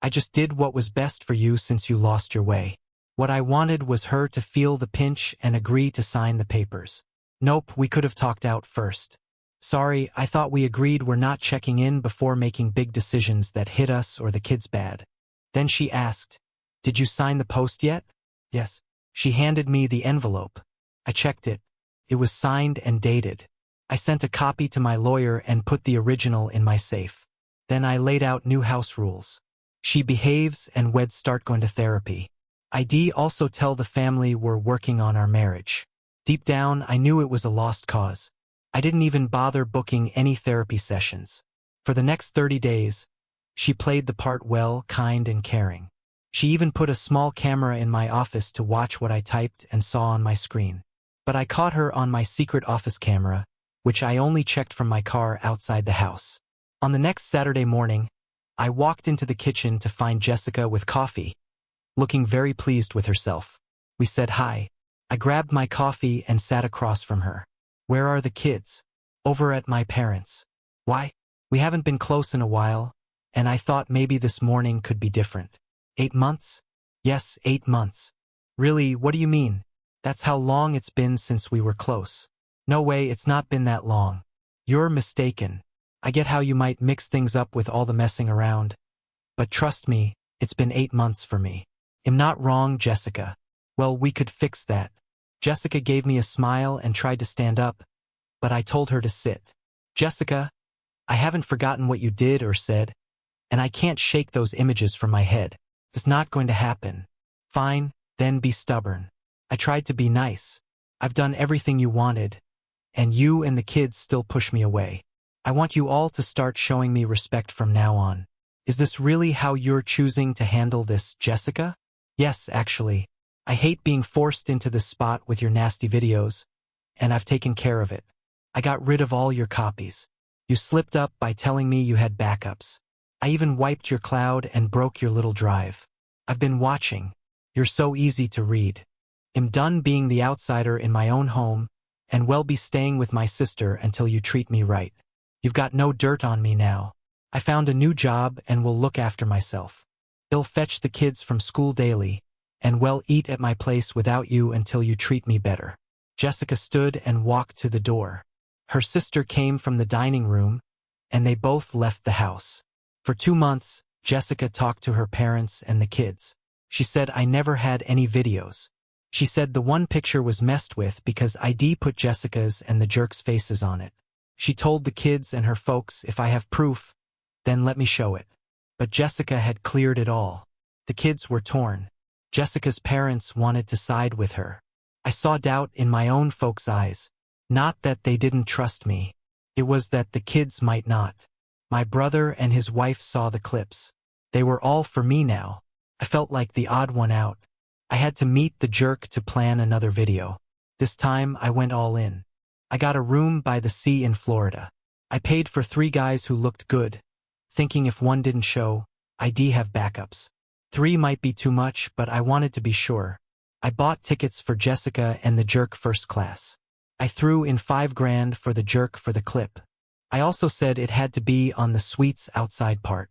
I just did what was best for you since you lost your way. What I wanted was her to feel the pinch and agree to sign the papers. Nope, we could have talked out first. Sorry, I thought we agreed we're not checking in before making big decisions that hit us or the kids bad. Then she asked, "Did you sign the post yet?" Yes. She handed me the envelope. I checked it. It was signed and dated. I sent a copy to my lawyer and put the original in my safe. Then I laid out new house rules. She behaves and weds start going to therapy. ID also tell the family we're working on our marriage. Deep down, I knew it was a lost cause. I didn't even bother booking any therapy sessions. For the next 30 days, she played the part well, kind and caring. She even put a small camera in my office to watch what I typed and saw on my screen. But I caught her on my secret office camera, which I only checked from my car outside the house. On the next Saturday morning, I walked into the kitchen to find Jessica with coffee, looking very pleased with herself. We said hi. I grabbed my coffee and sat across from her. "Where are the kids?" "Over at my parents'." "Why?" "We haven't been close in a while, and I thought maybe this morning could be different." 8 months? "Yes, 8 months. "Really, what do you mean? That's how long it's been since we were close." "No way, it's not been that long." "You're mistaken. I get how you might mix things up with all the messing around. But trust me, it's been 8 months for me." "I'm not wrong, Jessica." "Well, we could fix that." Jessica gave me a smile and tried to stand up, but I told her to sit. "Jessica, I haven't forgotten what you did or said, and I can't shake those images from my head. It's not going to happen." "Fine, then be stubborn." I tried to be nice. "I've done everything you wanted, and you and the kids still push me away. I want you all to start showing me respect from now on." "Is this really how you're choosing to handle this, Jessica?" "Yes, actually. I hate being forced into this spot with your nasty videos, and I've taken care of it. I got rid of all your copies. You slipped up by telling me you had backups. I even wiped your cloud and broke your little drive. I've been watching. You're so easy to read. I'm done being the outsider in my own home, and will be staying with my sister until you treat me right. You've got no dirt on me now. I found a new job and will look after myself. I'll fetch the kids from school daily, and will eat at my place without you until you treat me better." Jessica stood and walked to the door. Her sister came from the dining room, and they both left the house. For 2 months, Jessica talked to her parents and the kids. She said I never had any videos. She said the one picture was messed with because ID put Jessica's and the jerk's faces on it. She told the kids and her folks, "If I have proof, then let me show it." But Jessica had cleared it all. The kids were torn. Jessica's parents wanted to side with her. I saw doubt in my own folks' eyes. Not that they didn't trust me. It was that the kids might not. My brother and his wife saw the clips. They were all for me now. I felt like the odd one out. I had to meet the jerk to plan another video. This time I went all in. I got a room by the sea in Florida. I paid for 3 guys who looked good, thinking if one didn't show, I'd have backups. 3 might be too much, but I wanted to be sure. I bought tickets for Jessica and the jerk first class. I threw in $5,000 for the jerk for the clip. I also said it had to be on the suite's outside part.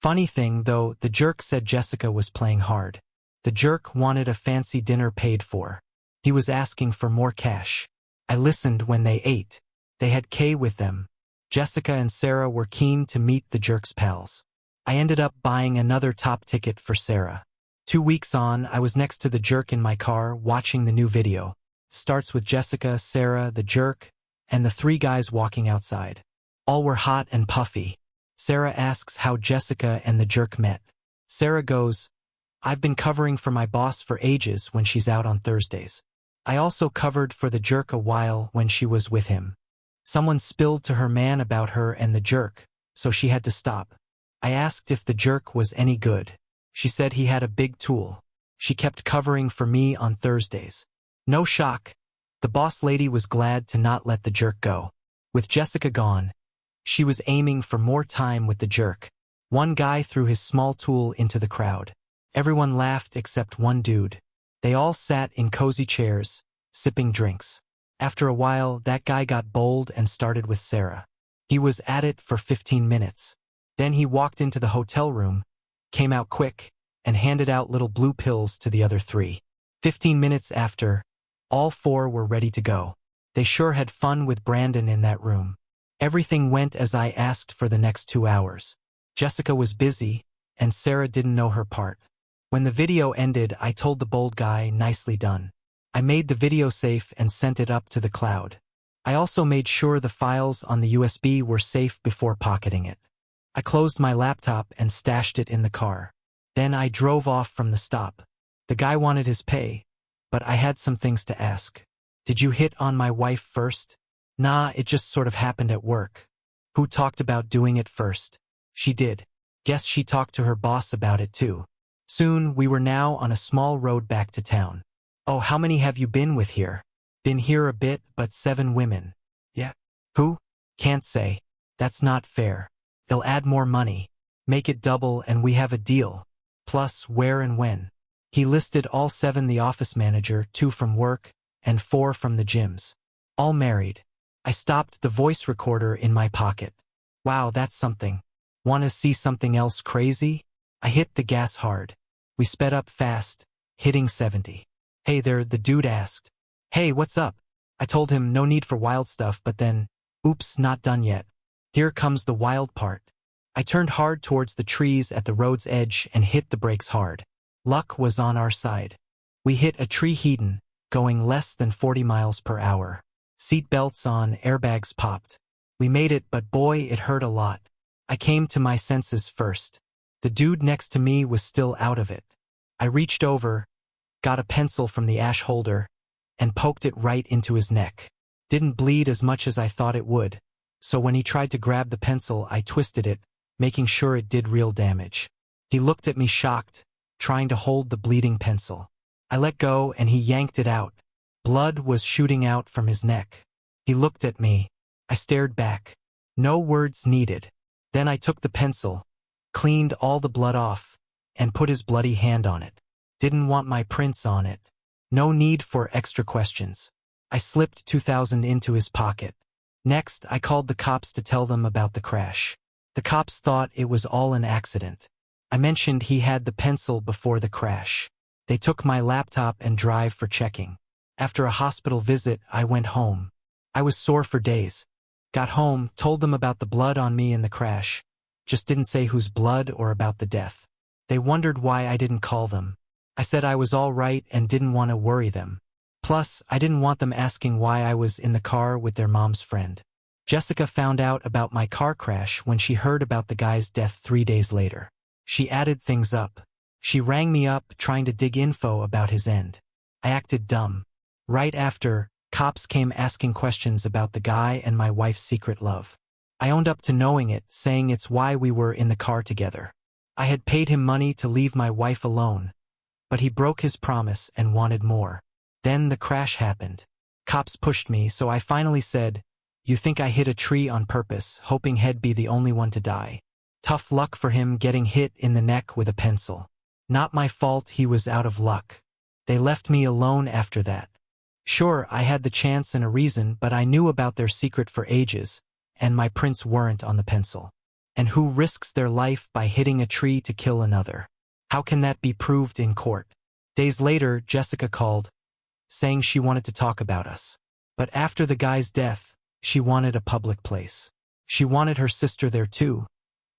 Funny thing, though, the jerk said Jessica was playing hard. The jerk wanted a fancy dinner paid for. He was asking for more cash. I listened when they ate. They had Kay with them. Jessica and Sarah were keen to meet the jerk's pals. I ended up buying another top ticket for Sarah. 2 weeks on, I was next to the jerk in my car watching the new video. Starts with Jessica, Sarah, the jerk, and the 3 guys walking outside. All were hot and puffy. Sarah asks how Jessica and the jerk met. Sarah goes, "I've been covering for my boss for ages when she's out on Thursdays. I also covered for the jerk a while when she was with him. Someone spilled to her man about her and the jerk, so she had to stop. I asked if the jerk was any good. She said he had a big tool. She kept covering for me on Thursdays. No shock. The boss lady was glad to not let the jerk go. With Jessica gone, she was aiming for more time with the jerk. One guy threw his small tool into the crowd. Everyone laughed except one dude. They all sat in cozy chairs, sipping drinks. After a while, that guy got bold and started with Sarah. He was at it for 15 minutes. Then he walked into the hotel room, came out quick, and handed out little blue pills to the other 3. 15 minutes after, all 4 were ready to go. They sure had fun with Brandon in that room. Everything went as I asked for the next 2 hours. Jessica was busy, and Sarah didn't know her part. When the video ended, I told the bold guy, nicely done. I made the video safe and sent it up to the cloud. I also made sure the files on the USB were safe before pocketing it. I closed my laptop and stashed it in the car. Then I drove off from the stop. The guy wanted his pay, but I had some things to ask. Did you hit on my wife first? Nah, it just sort of happened at work. Who talked about doing it first? She did. Guess she talked to her boss about it too. Soon, we were now on a small road back to town. Oh, how many have you been with here? Been here a bit, but 7 women. Yeah. Who? Can't say. That's not fair. They'll add more money. Make it double and we have a deal. Plus, where and when. He listed all 7, the office manager, 2 from work, and 4 from the gyms. All married. I stopped the voice recorder in my pocket. Wow, that's something. Wanna see something else crazy? I hit the gas hard. We sped up fast, hitting 70. Hey there, the dude asked. Hey, what's up? I told him no need for wild stuff, but then, oops, not done yet. Here comes the wild part. I turned hard towards the trees at the road's edge and hit the brakes hard. Luck was on our side. We hit a tree hidden, going less than 40 miles per hour. Seat belts on, airbags popped. We made it, but boy, it hurt a lot. I came to my senses first. The dude next to me was still out of it. I reached over, got a pencil from the ash holder, and poked it right into his neck. Didn't bleed as much as I thought it would, so when he tried to grab the pencil, I twisted it, making sure it did real damage. He looked at me shocked, trying to hold the bleeding pencil. I let go and he yanked it out. Blood was shooting out from his neck. He looked at me. I stared back. No words needed. Then I took the pencil, cleaned all the blood off, and put his bloody hand on it. Didn't want my prints on it. No need for extra questions. I slipped 2,000 into his pocket. Next, I called the cops to tell them about the crash. The cops thought it was all an accident. I mentioned he had the pencil before the crash. They took my laptop and drive for checking. After a hospital visit, I went home. I was sore for days. Got home, told them about the blood on me in the crash. Just didn't say whose blood or about the death. They wondered why I didn't call them. I said I was all right and didn't want to worry them. Plus, I didn't want them asking why I was in the car with their mom's friend. Jessica found out about my car crash when she heard about the guy's death 3 days later. She added things up. She rang me up trying to dig info about his end. I acted dumb. Right after, cops came asking questions about the guy and my wife's secret love. I owned up to knowing it, saying it's why we were in the car together. I had paid him money to leave my wife alone, but he broke his promise and wanted more. Then the crash happened. Cops pushed me, so I finally said, "You think I hit a tree on purpose, hoping he'd be the only one to die. Tough luck for him getting hit in the neck with a pencil. Not my fault he was out of luck." They left me alone after that. Sure, I had the chance and a reason, but I knew about their secret for ages, and my prints weren't on the pencil. And who risks their life by hitting a tree to kill another? How can that be proved in court? Days later, Jessica called, saying she wanted to talk about us. But after the guy's death, she wanted a public place. She wanted her sister there too,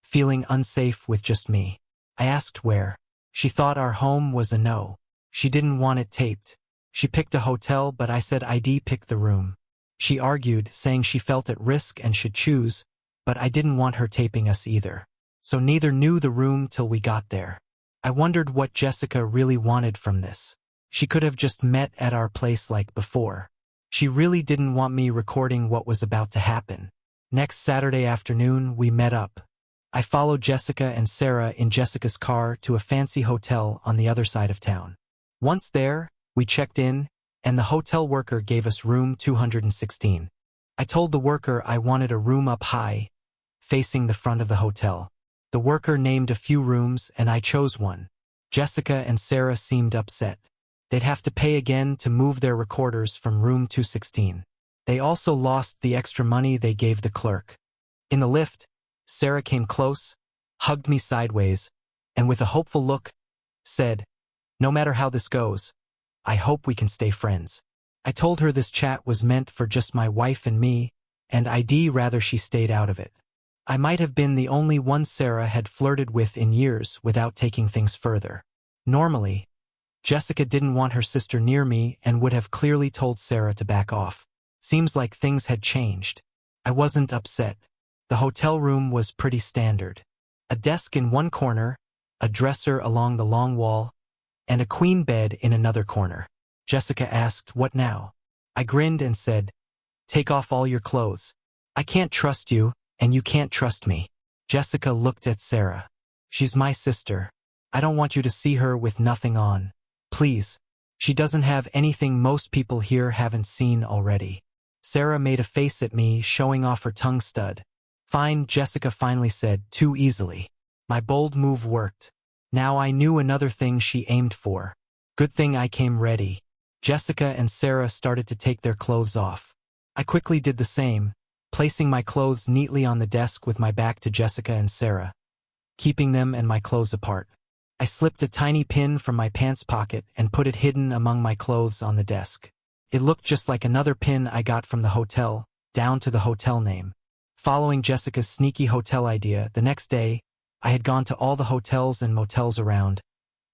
feeling unsafe with just me. I asked where. She thought our home was a no. She didn't want it taped. She picked a hotel, but I said I'd pick the room. She argued, saying she felt at risk and should choose, but I didn't want her taping us either. So neither knew the room till we got there. I wondered what Jessica really wanted from this. She could have just met at our place like before. She really didn't want me recording what was about to happen. Next Saturday afternoon, we met up. I followed Jessica and Sarah in Jessica's car to a fancy hotel on the other side of town. Once there, we checked in, and the hotel worker gave us room 216. I told the worker I wanted a room up high, facing the front of the hotel. The worker named a few rooms, and I chose one. Jessica and Sarah seemed upset. They'd have to pay again to move their recorders from room 216. They also lost the extra money they gave the clerk. In the lift, Sarah came close, hugged me sideways, and with a hopeful look, said, "No matter how this goes, I hope we can stay friends." I told her this chat was meant for just my wife and me, and I'd rather she stayed out of it. I might have been the only one Sarah had flirted with in years without taking things further. Normally, Jessica didn't want her sister near me and would have clearly told Sarah to back off. Seems like things had changed. I wasn't upset. The hotel room was pretty standard. A desk in one corner, a dresser along the long wall, and a queen bed in another corner. Jessica asked, "What now?" I grinned and said, "Take off all your clothes. I can't trust you, and you can't trust me." Jessica looked at Sarah. "She's my sister. I don't want you to see her with nothing on. Please. She doesn't have anything most people here haven't seen already." Sarah made a face at me, showing off her tongue stud. "Fine," Jessica finally said, too easily. My bold move worked. Now I knew another thing she aimed for. Good thing I came ready. Jessica and Sarah started to take their clothes off. I quickly did the same, placing my clothes neatly on the desk with my back to Jessica and Sarah, keeping them and my clothes apart. I slipped a tiny pin from my pants pocket and put it hidden among my clothes on the desk. It looked just like another pin I got from the hotel, down to the hotel name. Following Jessica's sneaky hotel idea, the next day, I had gone to all the hotels and motels around,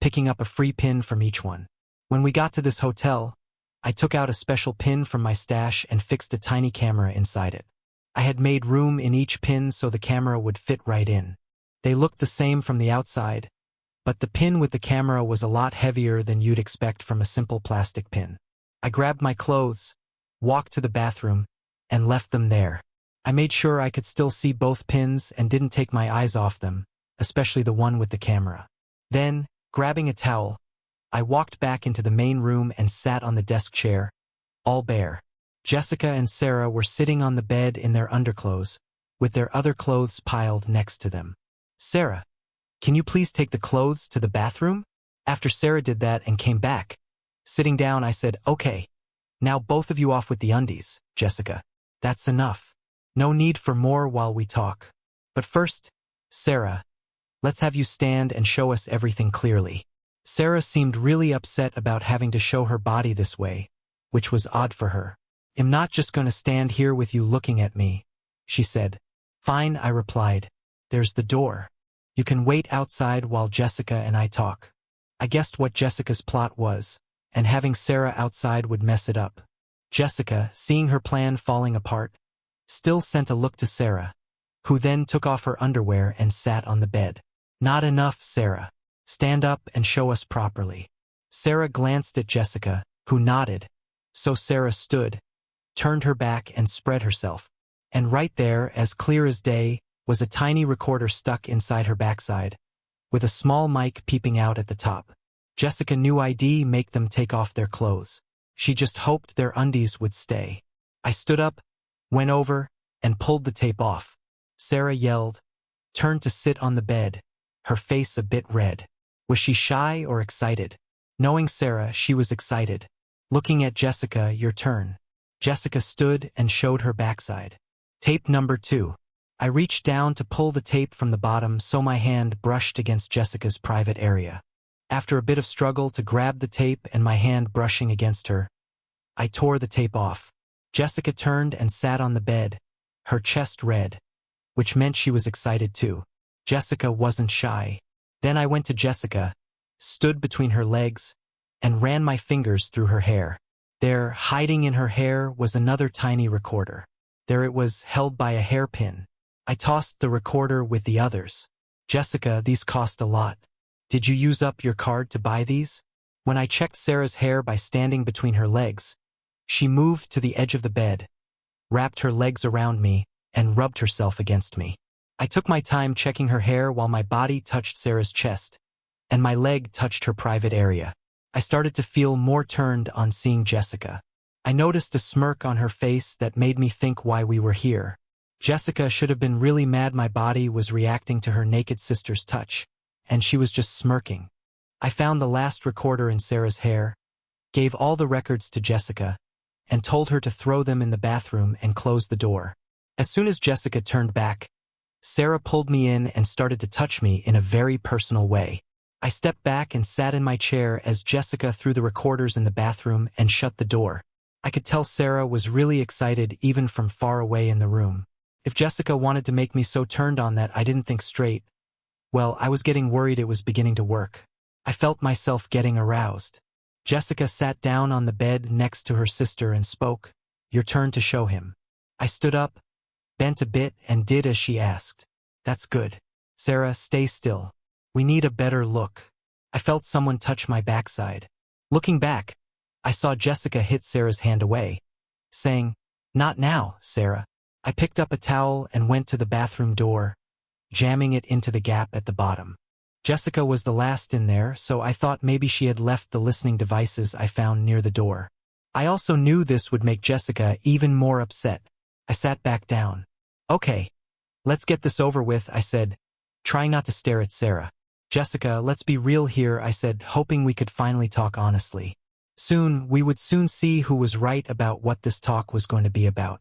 picking up a free pin from each one. When we got to this hotel, I took out a special pin from my stash and fixed a tiny camera inside it. I had made room in each pin so the camera would fit right in. They looked the same from the outside, but the pin with the camera was a lot heavier than you'd expect from a simple plastic pin. I grabbed my clothes, walked to the bathroom, and left them there. I made sure I could still see both pins and didn't take my eyes off them, especially the one with the camera. Then, grabbing a towel, I walked back into the main room and sat on the desk chair, all bare. Jessica and Sarah were sitting on the bed in their underclothes, with their other clothes piled next to them. "Sarah, can you please take the clothes to the bathroom?" After Sarah did that and came back, sitting down, I said, "Okay, now both of you off with the undies, Jessica. That's enough. No need for more while we talk. But first, Sarah, let's have you stand and show us everything clearly." Sarah seemed really upset about having to show her body this way, which was odd for her. "I'm not just going to stand here with you looking at me," she said. "Fine," I replied. "There's the door. You can wait outside while Jessica and I talk." I guessed what Jessica's plot was, and having Sarah outside would mess it up. Jessica, seeing her plan falling apart, still sent a look to Sarah, who then took off her underwear and sat on the bed. "Not enough, Sarah. Stand up and show us properly." Sarah glanced at Jessica, who nodded. So Sarah stood, turned her back and spread herself. And right there, as clear as day, was a tiny recorder stuck inside her backside, with a small mic peeping out at the top. Jessica knew I'd make them take off their clothes. She just hoped their undies would stay. I stood up, went over, and pulled the tape off. Sarah yelled, turned to sit on the bed, her face a bit red. Was she shy or excited? Knowing Sarah, she was excited. Looking at Jessica, "Your turn." Jessica stood and showed her backside. Tape number 2. I reached down to pull the tape from the bottom so my hand brushed against Jessica's private area. After a bit of struggle to grab the tape and my hand brushing against her, I tore the tape off. Jessica turned and sat on the bed, her chest red, which meant she was excited too. Jessica wasn't shy. Then I went to Jessica, stood between her legs, and ran my fingers through her hair. There, hiding in her hair, was another tiny recorder. There it was, held by a hairpin. I tossed the recorder with the others. "Jessica, these cost a lot. Did you use up your card to buy these?" When I checked Sarah's hair by standing between her legs, she moved to the edge of the bed, wrapped her legs around me, and rubbed herself against me. I took my time checking her hair while my body touched Sarah's chest, and my leg touched her private area. I started to feel more turned on seeing Jessica. I noticed a smirk on her face that made me think why we were here. Jessica should have been really mad my body was reacting to her naked sister's touch, and she was just smirking. I found the last recorder in Sarah's hair, gave all the records to Jessica, and told her to throw them in the bathroom and close the door. As soon as Jessica turned back, Sarah pulled me in and started to touch me in a very personal way. I stepped back and sat in my chair as Jessica threw the recorders in the bathroom and shut the door. I could tell Sarah was really excited even from far away in the room. If Jessica wanted to make me so turned on that I didn't think straight, well, I was getting worried it was beginning to work. I felt myself getting aroused. Jessica sat down on the bed next to her sister and spoke. "Your turn to show him." I stood up, bent a bit, and did as she asked. "That's good. Sarah, stay still. We need a better look." I felt someone touch my backside. Looking back, I saw Jessica hit Sarah's hand away, saying, "Not now, Sarah." I picked up a towel and went to the bathroom door, jamming it into the gap at the bottom. Jessica was the last in there, so I thought maybe she had left the listening devices I found near the door. I also knew this would make Jessica even more upset. I sat back down. "Okay, let's get this over with," I said, trying not to stare at Sarah. "Jessica, let's be real here," I said, hoping we could finally talk honestly. We would soon see who was right about what this talk was going to be about.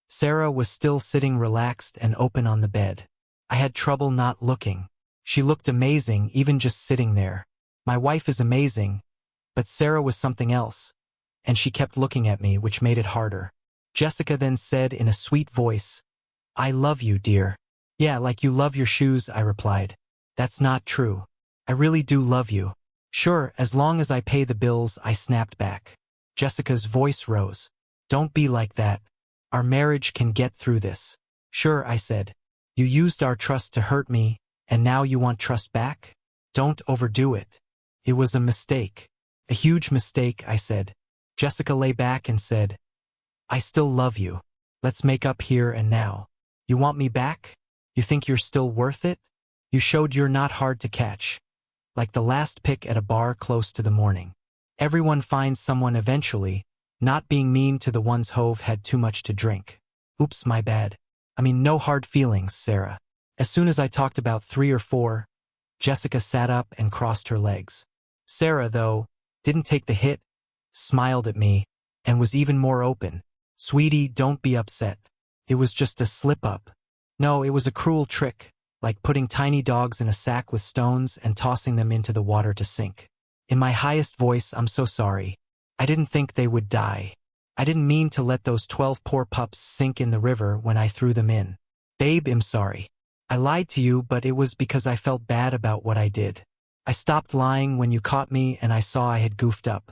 Sarah was still sitting relaxed and open on the bed. I had trouble not looking. She looked amazing even just sitting there. My wife is amazing, but Sarah was something else, and she kept looking at me, which made it harder. Jessica then said in a sweet voice, "I love you, dear." "Yeah, like you love your shoes," I replied. "That's not true. I really do love you." "Sure, as long as I pay the bills," I snapped back. Jessica's voice rose. "Don't be like that. Our marriage can get through this." "Sure," I said. "You used our trust to hurt me, and now you want trust back? Don't overdo it. It was a mistake. A huge mistake," I said. Jessica lay back and said, "I still love you. Let's make up here and now. You want me back? You think you're still worth it? You showed you're not hard to catch. Like the last pick at a bar close to the morning. Everyone finds someone eventually, not being mean to the ones who've had too much to drink." "Oops, my bad. I mean, no hard feelings, Sarah." As soon as I talked about 3 or 4, Jessica sat up and crossed her legs. Sarah, though, didn't take the hit, smiled at me, and was even more open. "Sweetie, don't be upset. It was just a slip-up. No, it was a cruel trick, like putting tiny dogs in a sack with stones and tossing them into the water to sink." In my highest voice, "I'm so sorry. I didn't think they would die. I didn't mean to let those 12 poor pups sink in the river when I threw them in. Babe, I'm sorry. I lied to you, but it was because I felt bad about what I did. I stopped lying when you caught me and I saw I had goofed up."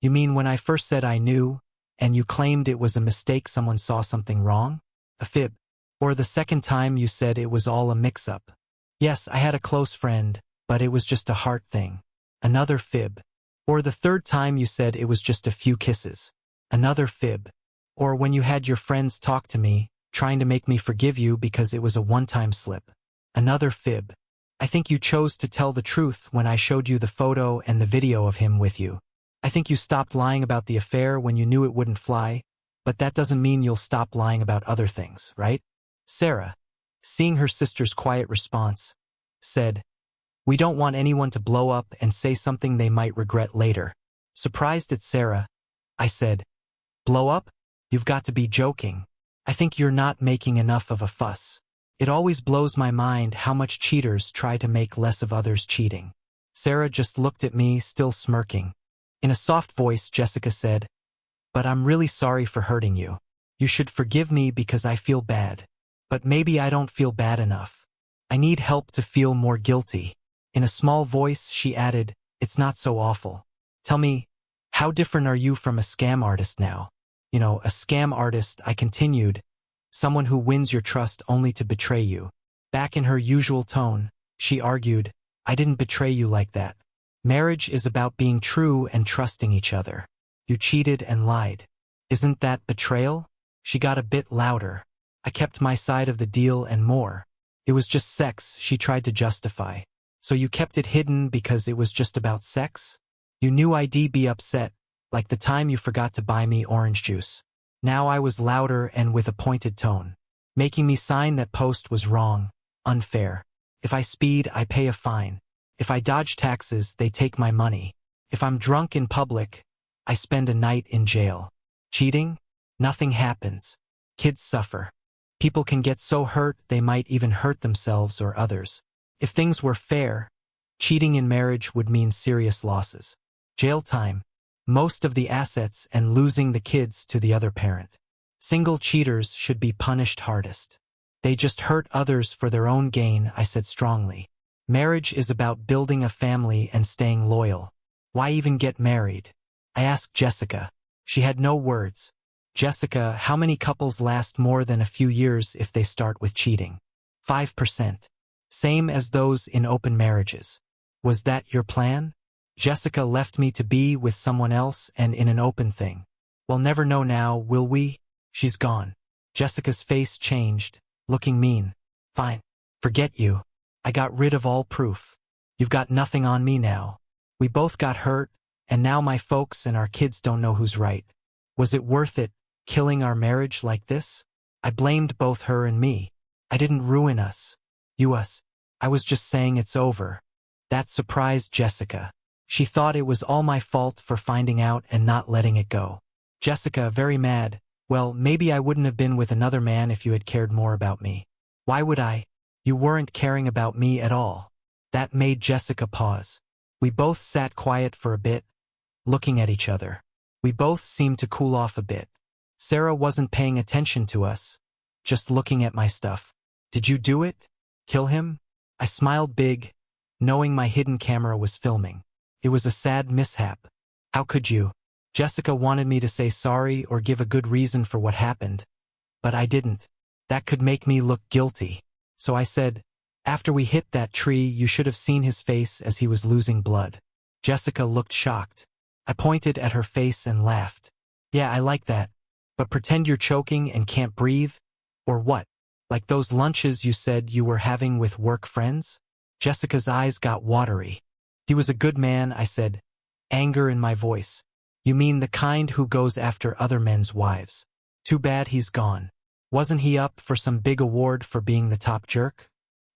"You mean when I first said I knew, and you claimed it was a mistake, someone saw something wrong? A fib? Or the second time you said it was all a mix-up?" "Yes, I had a close friend, but it was just a heart thing." "Another fib. Or the third time you said it was just a few kisses." "Another fib. Or when you had your friends talk to me, trying to make me forgive you because it was a one-time slip." "Another fib. I think you chose to tell the truth when I showed you the photo and the video of him with you. I think you stopped lying about the affair when you knew it wouldn't fly, but that doesn't mean you'll stop lying about other things, right?" Sarah, seeing her sister's quiet response, said, "We don't want anyone to blow up and say something they might regret later." Surprised at Sarah, I said, "Blow up? You've got to be joking. I think you're not making enough of a fuss. It always blows my mind how much cheaters try to make less of others cheating." Sarah just looked at me, still smirking. In a soft voice, Jessica said, "But I'm really sorry for hurting you. You should forgive me because I feel bad. But maybe I don't feel bad enough. I need help to feel more guilty." In a small voice, she added, "It's not so awful. Tell me, how different are you from a scam artist now?" "You know, a scam artist," I continued, "someone who wins your trust only to betray you." Back in her usual tone, she argued, "I didn't betray you like that. Marriage is about being true and trusting each other. You cheated and lied. Isn't that betrayal?" She got a bit louder. I kept my side of the deal and more. "It was just sex," she tried to justify. "So you kept it hidden because it was just about sex? You knew I'd be upset, like the time you forgot to buy me orange juice." Now I was louder and with a pointed tone, making me sign that post was wrong, unfair. If I speed, I pay a fine. If I dodge taxes, they take my money. If I'm drunk in public, I spend a night in jail. Cheating? Nothing happens. Kids suffer. People can get so hurt they might even hurt themselves or others. If things were fair, cheating in marriage would mean serious losses. Jail time. most of the assets and losing the kids to the other parent. Single cheaters should be punished hardest. They just hurt others for their own gain, I said strongly. Marriage is about building a family and staying loyal. Why even get married? I asked Jessica. She had no words. Jessica, how many couples last more than a few years if they start with cheating? 5%. Same as those in open marriages. Was that your plan? Jessica left me to be with someone else and in an open thing. We'll never know now, will we? She's gone. Jessica's face changed, looking mean. Fine. Forget you. I got rid of all proof. You've got nothing on me now. We both got hurt, and now my folks and our kids don't know who's right. Was it worth it, killing our marriage like this? I blamed both her and me. I didn't ruin us. Us. I was just saying it's over. That surprised Jessica. She thought it was all my fault for finding out and not letting it go. Jessica, very mad. Well, maybe I wouldn't have been with another man if you had cared more about me. Why would I? You weren't caring about me at all. That made Jessica pause. We both sat quiet for a bit, looking at each other. We both seemed to cool off a bit. Sarah wasn't paying attention to us, just looking at my stuff. Did you do it? Kill him? I smiled big, knowing my hidden camera was filming. It was a sad mishap. How could you? Jessica wanted me to say sorry or give a good reason for what happened, but I didn't. That could make me look guilty. So I said, after we hit that tree, you should have seen his face as he was losing blood. Jessica looked shocked. I pointed at her face and laughed. Yeah, I like that. But pretend you're choking and can't breathe? Or what? Like those lunches you said you were having with work friends? Jessica's eyes got watery. He was a good man, I said, anger in my voice. You mean the kind who goes after other men's wives? Too bad he's gone. Wasn't he up for some big award for being the top jerk?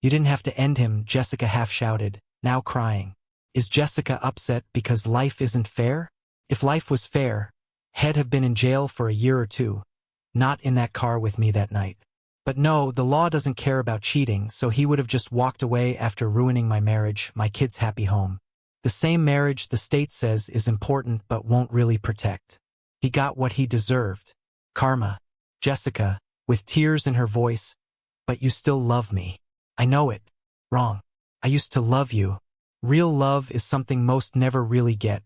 You didn't have to end him, Jessica half shouted, now crying. Is Jessica upset because life isn't fair? If life was fair, he'd have been in jail for a year or two, not in that car with me that night. But no, the law doesn't care about cheating, so he would have just walked away after ruining my marriage, my kids' happy home. The same marriage the state says is important but won't really protect. He got what he deserved. Karma. Jessica, with tears in her voice, but you still love me. I know it. Wrong. I used to love you. Real love is something most never really get,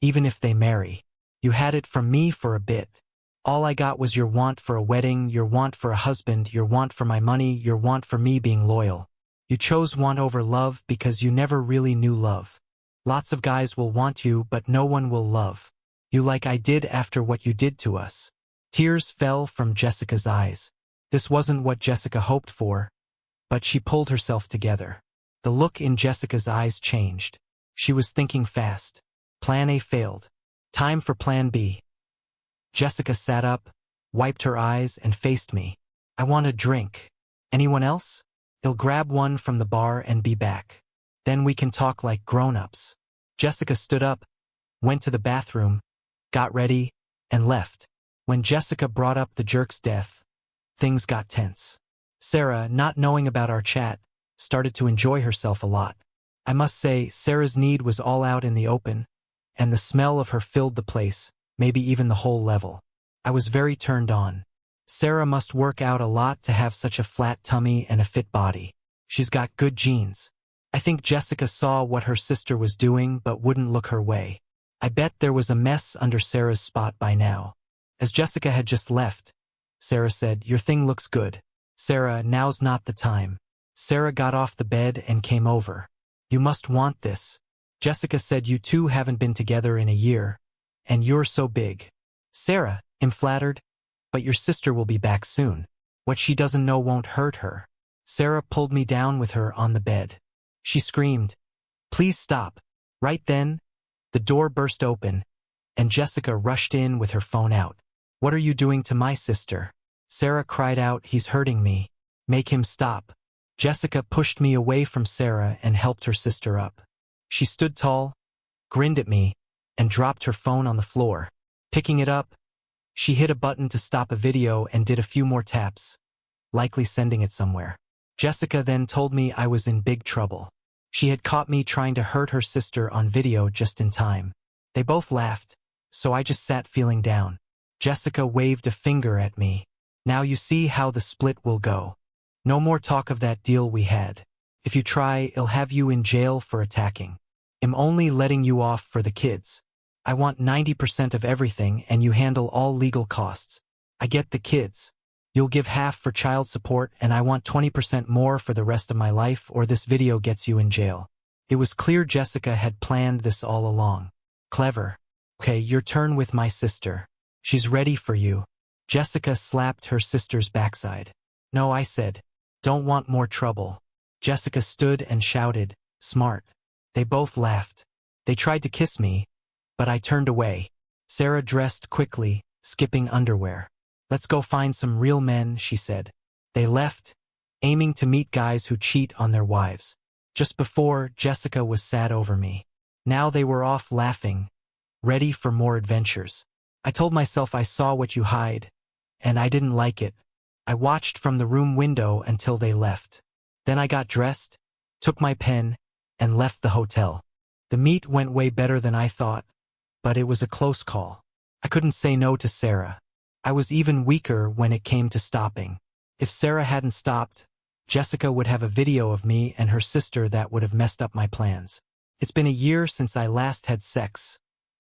even if they marry. You had it from me for a bit. All I got was your want for a wedding, your want for a husband, your want for my money, your want for me being loyal. You chose want over love because you never really knew love. Lots of guys will want you, but no one will love you like I did after what you did to us. Tears fell from Jessica's eyes. This wasn't what Jessica hoped for, but she pulled herself together. The look in Jessica's eyes changed. She was thinking fast. Plan A failed. Time for Plan B. Jessica sat up, wiped her eyes, and faced me. I want a drink. Anyone else? He'll grab one from the bar and be back. Then we can talk like grown-ups. Jessica stood up, went to the bathroom, got ready, and left. When Jessica brought up the jerk's death, things got tense. Sarah, not knowing about our chat, started to enjoy herself a lot. I must say, Sarah's need was all out in the open, and the smell of her filled the place, maybe even the whole level. I was very turned on. Sarah must work out a lot to have such a flat tummy and a fit body. She's got good genes. I think Jessica saw what her sister was doing but wouldn't look her way. I bet there was a mess under Sarah's spot by now. As Jessica had just left, Sarah said, "Your thing looks good." Sarah, now's not the time. Sarah got off the bed and came over. You must want this. Jessica said you two haven't been together in a year, and you're so big. Sarah, I'm flattered, but your sister will be back soon. What she doesn't know won't hurt her. Sarah pulled me down with her on the bed. She screamed, "Please stop." Right then, the door burst open, and Jessica rushed in with her phone out. "What are you doing to my sister?" Sarah cried out, "He's hurting me. Make him stop." Jessica pushed me away from Sarah and helped her sister up. She stood tall, grinned at me, and dropped her phone on the floor. Picking it up, she hit a button to stop a video and did a few more taps, likely sending it somewhere. Jessica then told me I was in big trouble. She had caught me trying to hurt her sister on video just in time. They both laughed, so I just sat feeling down. Jessica waved a finger at me. Now you see how the split will go. No more talk of that deal we had. If you try, I'll have you in jail for attacking. I'm only letting you off for the kids. I want 90% of everything and you handle all legal costs. I get the kids. You'll give half for child support and I want 20% more for the rest of my life or this video gets you in jail. It was clear Jessica had planned this all along. Clever. Okay, your turn with my sister. She's ready for you. Jessica slapped her sister's backside. No, I said. Don't want more trouble. Jessica stood and shouted, smart. They both laughed. They tried to kiss me, but I turned away. Sarah dressed quickly, skipping underwear. Let's go find some real men, she said. They left, aiming to meet guys who cheat on their wives. Just before, Jessica was sad over me. Now they were off laughing, ready for more adventures. I told myself I saw what you hide, and I didn't like it. I watched from the room window until they left. Then I got dressed, took my pen, and left the hotel. The meet went way better than I thought, but it was a close call. I couldn't say no to Sarah. I was even weaker when it came to stopping. If Sarah hadn't stopped, Jessica would have a video of me and her sister that would have messed up my plans. It's been a year since I last had sex,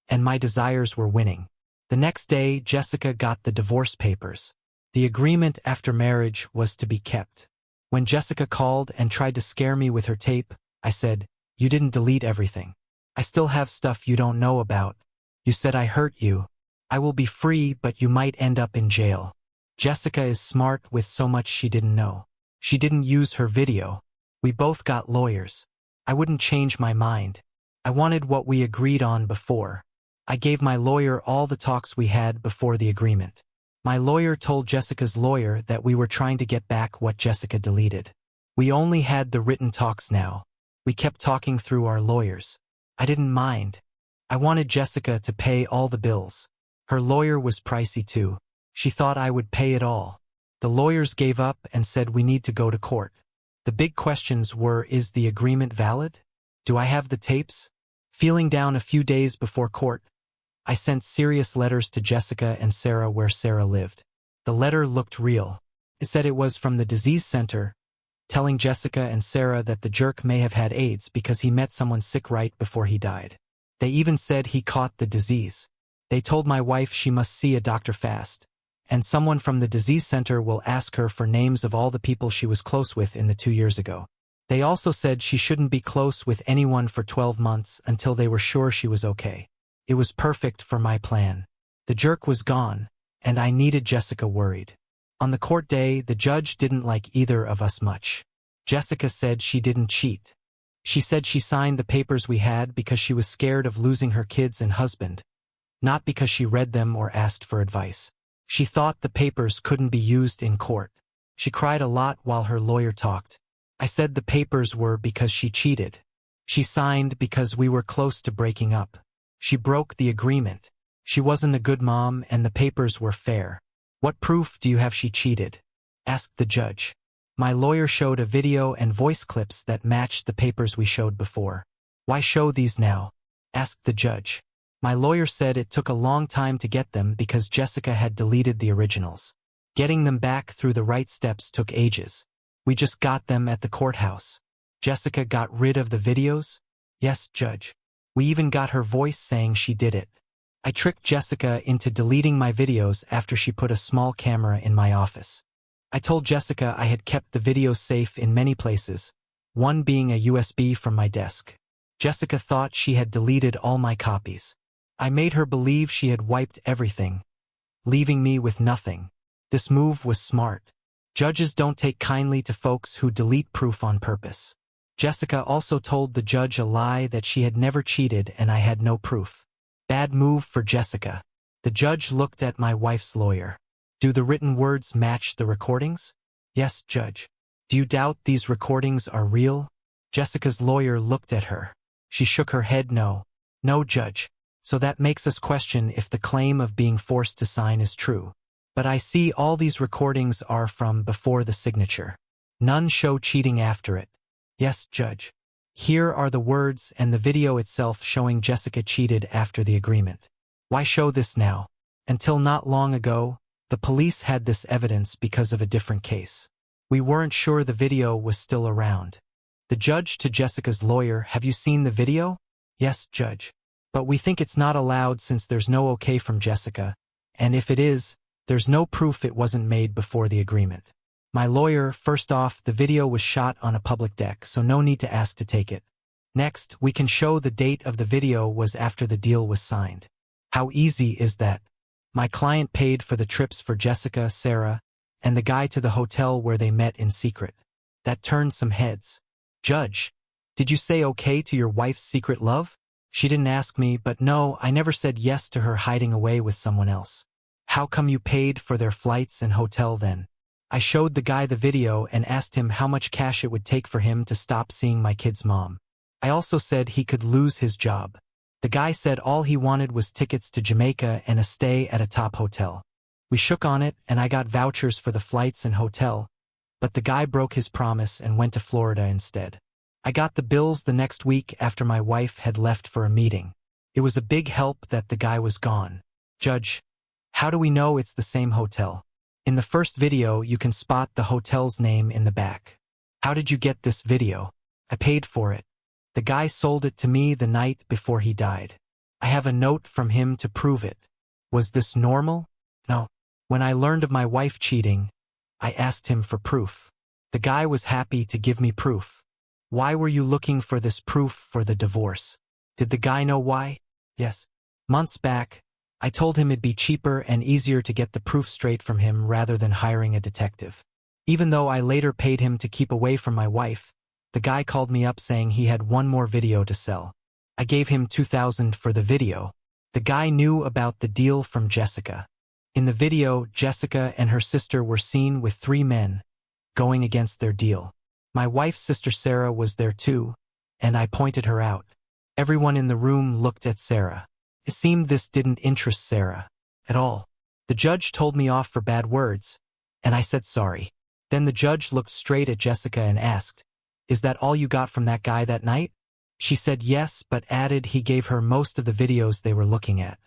and my desires were winning. The next day, Jessica got the divorce papers. The agreement after marriage was to be kept. When Jessica called and tried to scare me with her tape, I said, you didn't delete everything. I still have stuff you don't know about. You said I hurt you. I will be free, but you might end up in jail. Jessica is smart with so much she didn't know. She didn't use her video. We both got lawyers. I wouldn't change my mind. I wanted what we agreed on before. I gave my lawyer all the talks we had before the agreement. My lawyer told Jessica's lawyer that we were trying to get back what Jessica deleted. We only had the written talks now. We kept talking through our lawyers. I didn't mind. I wanted Jessica to pay all the bills. Her lawyer was pricey too. She thought I would pay it all. The lawyers gave up and said we need to go to court. The big questions were, is the agreement valid? Do I have the tapes? Feeling down a few days before court, I sent serious letters to Jessica and Sarah where Sarah lived. The letter looked real. It said it was from the disease center, telling Jessica and Sarah that the jerk may have had AIDS because he met someone sick right before he died. They even said he caught the disease. They told my wife she must see a doctor fast, and someone from the disease center will ask her for names of all the people she was close with in the 2 years ago. They also said she shouldn't be close with anyone for 12 months until they were sure she was okay. It was perfect for my plan. The jerk was gone, and I needed Jessica worried. On the court day, the judge didn't like either of us much. Jessica said she didn't cheat. She said she signed the papers we had because she was scared of losing her kids and husband, not because she read them or asked for advice. She thought the papers couldn't be used in court. She cried a lot while her lawyer talked. I said the papers were because she cheated. She signed because we were close to breaking up. She broke the agreement. She wasn't a good mom and the papers were fair. What proof do you have she cheated? Asked the judge. My lawyer showed a video and voice clips that matched the papers we showed before. Why show these now? Asked the judge. My lawyer said it took a long time to get them because Jessica had deleted the originals. Getting them back through the right steps took ages. We just got them at the courthouse. Jessica got rid of the videos? Yes, Judge. We even got her voice saying she did it. I tricked Jessica into deleting my videos after she put a small camera in my office. I told Jessica I had kept the videos safe in many places, one being a USB from my desk. Jessica thought she had deleted all my copies. I made her believe she had wiped everything, leaving me with nothing. This move was smart. Judges don't take kindly to folks who delete proof on purpose. Jessica also told the judge a lie that she had never cheated and I had no proof. Bad move for Jessica. The judge looked at my wife's lawyer. Do the written words match the recordings? Yes, Judge. Do you doubt these recordings are real? Jessica's lawyer looked at her. She shook her head no. No, Judge. So that makes us question if the claim of being forced to sign is true. But I see all these recordings are from before the signature. None show cheating after it. Yes, Judge. Here are the words and the video itself showing Jessica cheated after the agreement. Why show this now? Until not long ago, the police had this evidence because of a different case. We weren't sure the video was still around. The judge to Jessica's lawyer, have you seen the video? Yes, judge. But we think it's not allowed since there's no okay from Jessica, and if it is, there's no proof it wasn't made before the agreement. My lawyer, first off, the video was shot on a public deck, so no need to ask to take it. Next, we can show the date of the video was after the deal was signed. How easy is that? My client paid for the trips for Jessica, Sarah, and the guy to the hotel where they met in secret. That turned some heads. Judge, did you say okay to your wife's secret love? She didn't ask me, but no, I never said yes to her hiding away with someone else. How come you paid for their flights and hotel then? I showed the guy the video and asked him how much cash it would take for him to stop seeing my kid's mom. I also said he could lose his job. The guy said all he wanted was tickets to Jamaica and a stay at a top hotel. We shook on it and I got vouchers for the flights and hotel, but the guy broke his promise and went to Florida instead. I got the bills the next week after my wife had left for a meeting. It was a big help that the guy was gone. Judge, how do we know it's the same hotel? In the first video, you can spot the hotel's name in the back. How did you get this video? I paid for it. The guy sold it to me the night before he died. I have a note from him to prove it. Was this normal? No. When I learned of my wife cheating, I asked him for proof. The guy was happy to give me proof. Why were you looking for this proof for the divorce? Did the guy know why? Yes. Months back, I told him it'd be cheaper and easier to get the proof straight from him rather than hiring a detective. Even though I later paid him to keep away from my wife, the guy called me up saying he had one more video to sell. I gave him $2,000 for the video. The guy knew about the deal from Jessica. In the video, Jessica and her sister were seen with 3 men, going against their deal. My wife's sister Sarah was there too, and I pointed her out. Everyone in the room looked at Sarah. It seemed this didn't interest Sarah at all. The judge told me off for bad words, and I said sorry. Then the judge looked straight at Jessica and asked, "Is that all you got from that guy that night?" She said yes, but added he gave her most of the videos they were looking at.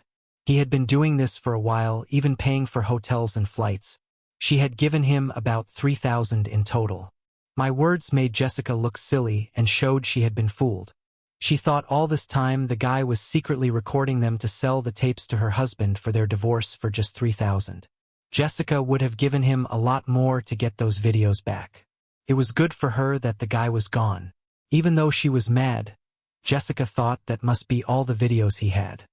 He had been doing this for a while, even paying for hotels and flights. She had given him about $3,000 in total. My words made Jessica look silly and showed she had been fooled. She thought all this time the guy was secretly recording them to sell the tapes to her husband for their divorce for just $3,000. Jessica would have given him a lot more to get those videos back. It was good for her that the guy was gone. Even though she was mad, Jessica thought that must be all the videos he had.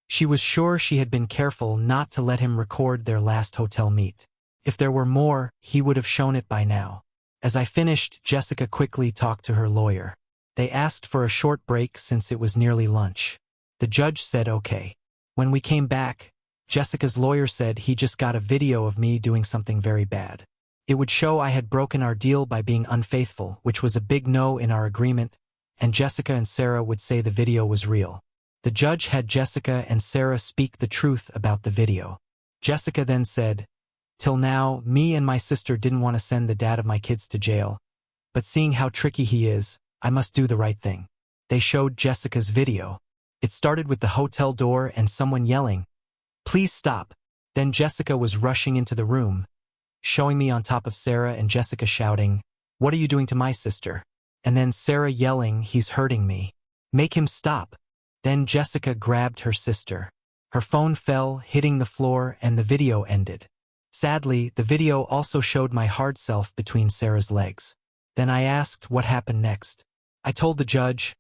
She was sure she had been careful not to let him record their last hotel meet. If there were more, he would have shown it by now. As I finished, Jessica quickly talked to her lawyer. They asked for a short break since it was nearly lunch. The judge said okay. When we came back, Jessica's lawyer said he just got a video of me doing something very bad. It would show I had broken our deal by being unfaithful, which was a big no in our agreement, and Jessica and Sarah would say the video was real. The judge had Jessica and Sarah speak the truth about the video. Jessica then said, "Till now, me and my sister didn't want to send the dad of my kids to jail, but seeing how tricky he is, I must do the right thing." They showed Jessica's video. It started with the hotel door and someone yelling, "Please stop." Then Jessica was rushing into the room, showing me on top of Sarah and Jessica shouting, "What are you doing to my sister?" And then Sarah yelling, "He's hurting me. Make him stop." Then Jessica grabbed her sister. Her phone fell, hitting the floor, and the video ended. Sadly, the video also showed my hard self between Sarah's legs. Then I asked what happened next. I told the judge.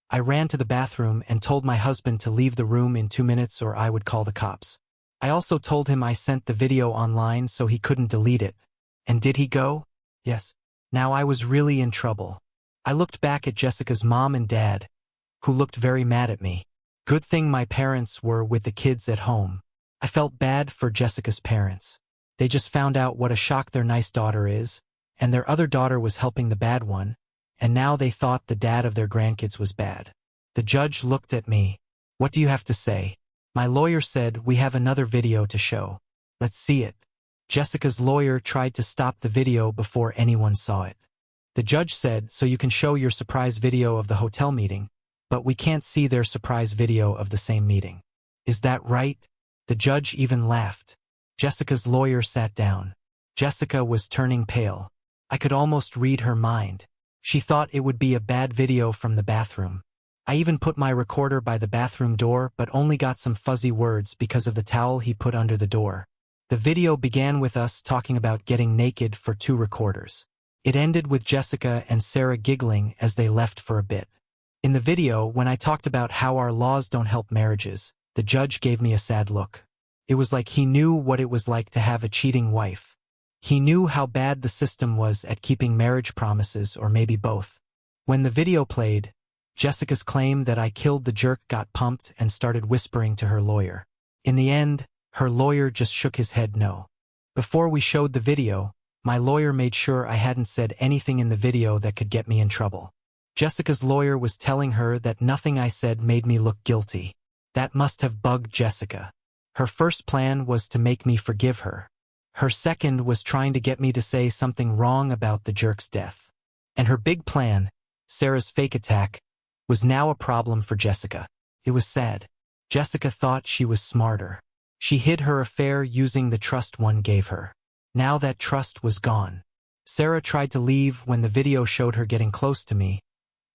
I ran to the bathroom and told my husband to leave the room in 2 minutes or I would call the cops. I also told him I sent the video online so he couldn't delete it. And did he go? Yes. Now I was really in trouble. I looked back at Jessica's mom and dad, who looked very mad at me. Good thing my parents were with the kids at home. I felt bad for Jessica's parents. They just found out what a shock their nice daughter is, and their other daughter was helping the bad one, and now they thought the dad of their grandkids was bad. The judge looked at me. "What do you have to say?" My lawyer said, "We have another video to show. Let's see it." Jessica's lawyer tried to stop the video before anyone saw it. The judge said, "So you can show your surprise video of the hotel meeting, but we can't see their surprise video of the same meeting." Is that right? The judge even laughed. Jessica's lawyer sat down. Jessica was turning pale. I could almost read her mind. She thought it would be a bad video from the bathroom. I even put my recorder by the bathroom door but only got some fuzzy words because of the towel he put under the door. The video began with us talking about getting naked for 2 recorders. It ended with Jessica and Sarah giggling as they left for a bit. In the video, when I talked about how our laws don't help marriages, the judge gave me a sad look. It was like he knew what it was like to have a cheating wife. He knew how bad the system was at keeping marriage promises, or maybe both. When the video played, Jessica's claim that I killed the jerk got pumped and started whispering to her lawyer. In the end, her lawyer just shook his head no. Before we showed the video, my lawyer made sure I hadn't said anything in the video that could get me in trouble. Jessica's lawyer was telling her that nothing I said made me look guilty. That must have bugged Jessica. Her first plan was to make me forgive her. Her second was trying to get me to say something wrong about the jerk's death. And her big plan, Sarah's fake attack, was now a problem for Jessica. It was sad. Jessica thought she was smarter. She hid her affair using the trust one gave her. Now that trust was gone. Sarah tried to leave when the video showed her getting close to me,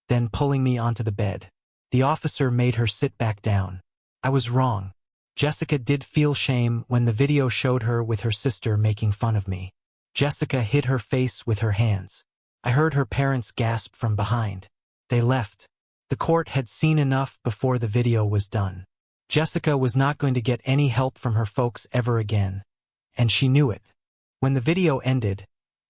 then pulling me onto the bed. The officer made her sit back down. I was wrong. Jessica did feel shame when the video showed her with her sister making fun of me. Jessica hid her face with her hands. I heard her parents gasp from behind. They left. The court had seen enough before the video was done. Jessica was not going to get any help from her folks ever again, and she knew it. When the video ended,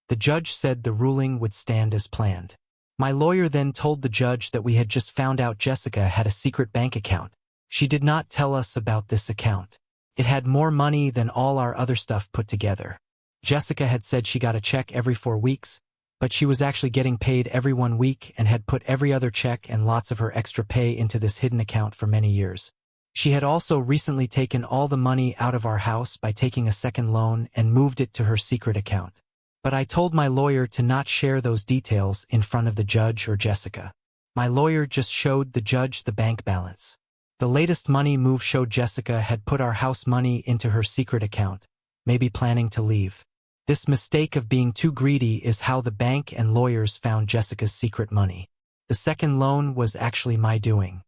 the judge said the ruling would stand as planned. My lawyer then told the judge that we had just found out Jessica had a secret bank account. She did not tell us about this account. It had more money than all our other stuff put together. Jessica had said she got a check every 4 weeks, but she was actually getting paid every 1 week and had put every other check and lots of her extra pay into this hidden account for many years. She had also recently taken all the money out of our house by taking a second loan and moved it to her secret account. But I told my lawyer to not share those details in front of the judge or Jessica. My lawyer just showed the judge the bank balance. The latest money move showed Jessica had put our house money into her secret account, maybe planning to leave. This mistake of being too greedy is how the bank and lawyers found Jessica's secret money. The second loan was actually my doing.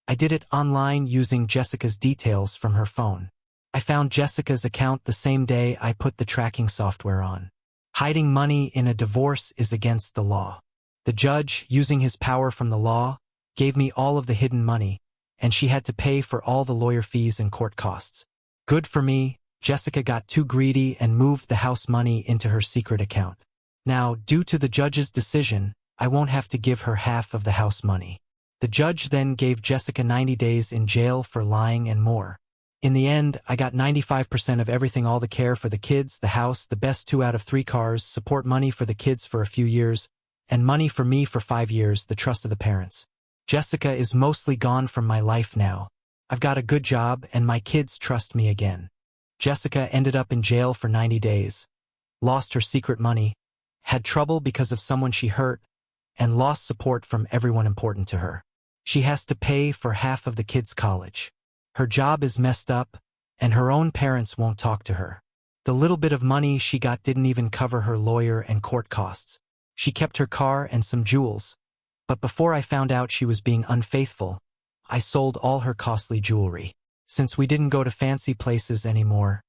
I did it online using Jessica's details from her phone. I found Jessica's account the same day I put the tracking software on. Hiding money in a divorce is against the law. The judge, using his power from the law, gave me all of the hidden money, and she had to pay for all the lawyer fees and court costs. Good for me, Jessica got too greedy and moved the house money into her secret account. Now, due to the judge's decision, I won't have to give her half of the house money. The judge then gave Jessica 90 days in jail for lying and more. In the end, I got 95% of everything, all the care for the kids, the house, the best 2 out of 3 cars, support money for the kids for a few years, and money for me for 5 years, the trust of the parents. Jessica is mostly gone from my life now. I've got a good job and my kids trust me again. Jessica ended up in jail for 90 days, lost her secret money, had trouble because of someone she hurt, and lost support from everyone important to her. She has to pay for half of the kids' college. Her job is messed up, and her own parents won't talk to her. The little bit of money she got didn't even cover her lawyer and court costs. She kept her car and some jewels. But before I found out she was being unfaithful, I sold all her costly jewelry. Since we didn't go to fancy places anymore,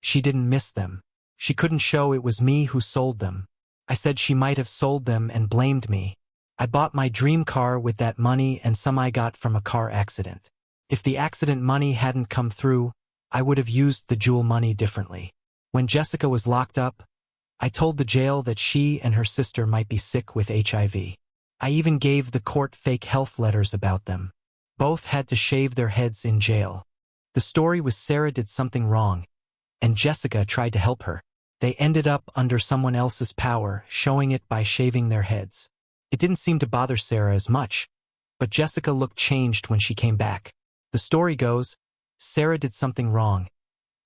she didn't miss them. She couldn't show it was me who sold them. I said she might have sold them and blamed me. I bought my dream car with that money and some I got from a car accident. If the accident money hadn't come through, I would have used the jewel money differently. When Jessica was locked up, I told the jail that she and her sister might be sick with HIV. I even gave the court fake health letters about them. Both had to shave their heads in jail. The story was Sarah did something wrong, and Jessica tried to help her. They ended up under someone else's power, showing it by shaving their heads. It didn't seem to bother Sarah as much, but Jessica looked changed when she came back. The story goes, Sarah did something wrong,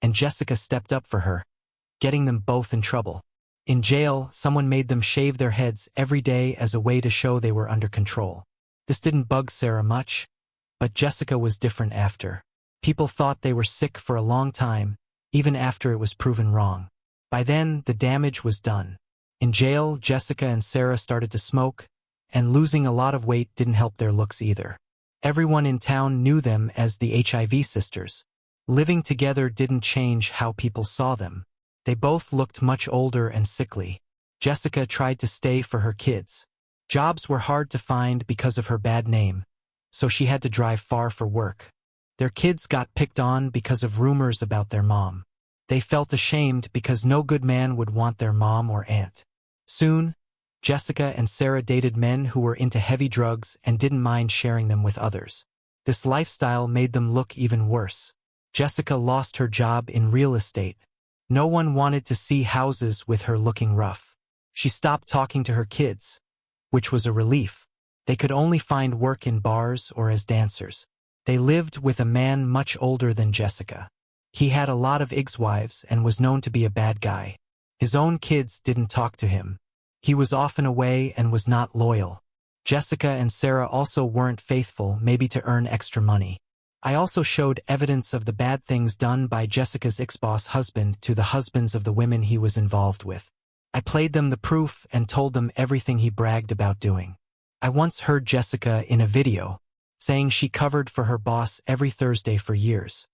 and Jessica stepped up for her, getting them both in trouble. In jail, someone made them shave their heads every day as a way to show they were under control. This didn't bug Sarah much, but Jessica was different after. People thought they were sick for a long time, even after it was proven wrong. By then, the damage was done. In jail, Jessica and Sarah started to smoke, and losing a lot of weight didn't help their looks either. Everyone in town knew them as the HIV sisters. Living together didn't change how people saw them. They both looked much older and sickly. Jessica tried to stay for her kids. Jobs were hard to find because of her bad name, so she had to drive far for work. Their kids got picked on because of rumors about their mom. They felt ashamed because no good man would want their mom or aunt. Soon, Jessica and Sarah dated men who were into heavy drugs and didn't mind sharing them with others. This lifestyle made them look even worse. Jessica lost her job in real estate. No one wanted to see houses with her looking rough. She stopped talking to her kids, which was a relief. They could only find work in bars or as dancers. They lived with a man much older than Jessica. He had a lot of ex-wives and was known to be a bad guy. His own kids didn't talk to him. He was often away and was not loyal. Jessica and Sarah also weren't faithful, maybe to earn extra money. I also showed evidence of the bad things done by Jessica's ex-boss husband to the husbands of the women he was involved with. I played them the proof and told them everything he bragged about doing. I once heard Jessica in a video saying she covered for her boss every Thursday for years.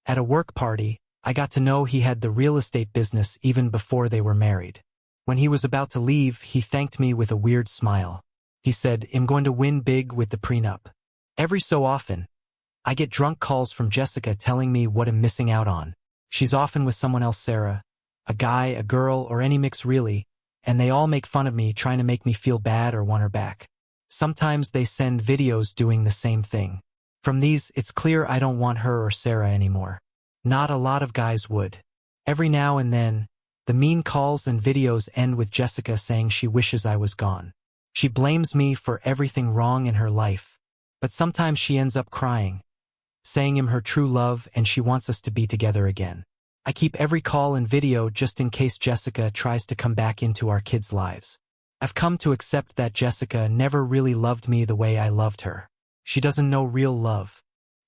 At a work party, I got to know he had the real estate business even before they were married. When he was about to leave, he thanked me with a weird smile. He said, "I'm going to win big with the prenup." Every so often, I get drunk calls from Jessica telling me what I'm missing out on. She's often with someone else, Sarah, a guy, a girl, or any mix really, and they all make fun of me, trying to make me feel bad or want her back. Sometimes they send videos doing the same thing. From these, it's clear I don't want her or Sarah anymore. Not a lot of guys would. Every now and then, the mean calls and videos end with Jessica saying she wishes I was gone. She blames me for everything wrong in her life, but sometimes she ends up crying, saying I'm her true love and she wants us to be together again. I keep every call and video just in case Jessica tries to come back into our kids' lives. I've come to accept that Jessica never really loved me the way I loved her. She doesn't know real love.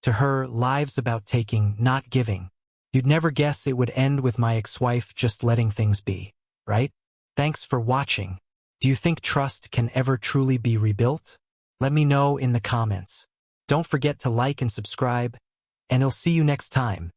To her, life's about taking, not giving. You'd never guess it would end with my ex-wife just letting things be, right? Thanks for watching. Do you think trust can ever truly be rebuilt? Let me know in the comments. Don't forget to like and subscribe, and I'll see you next time.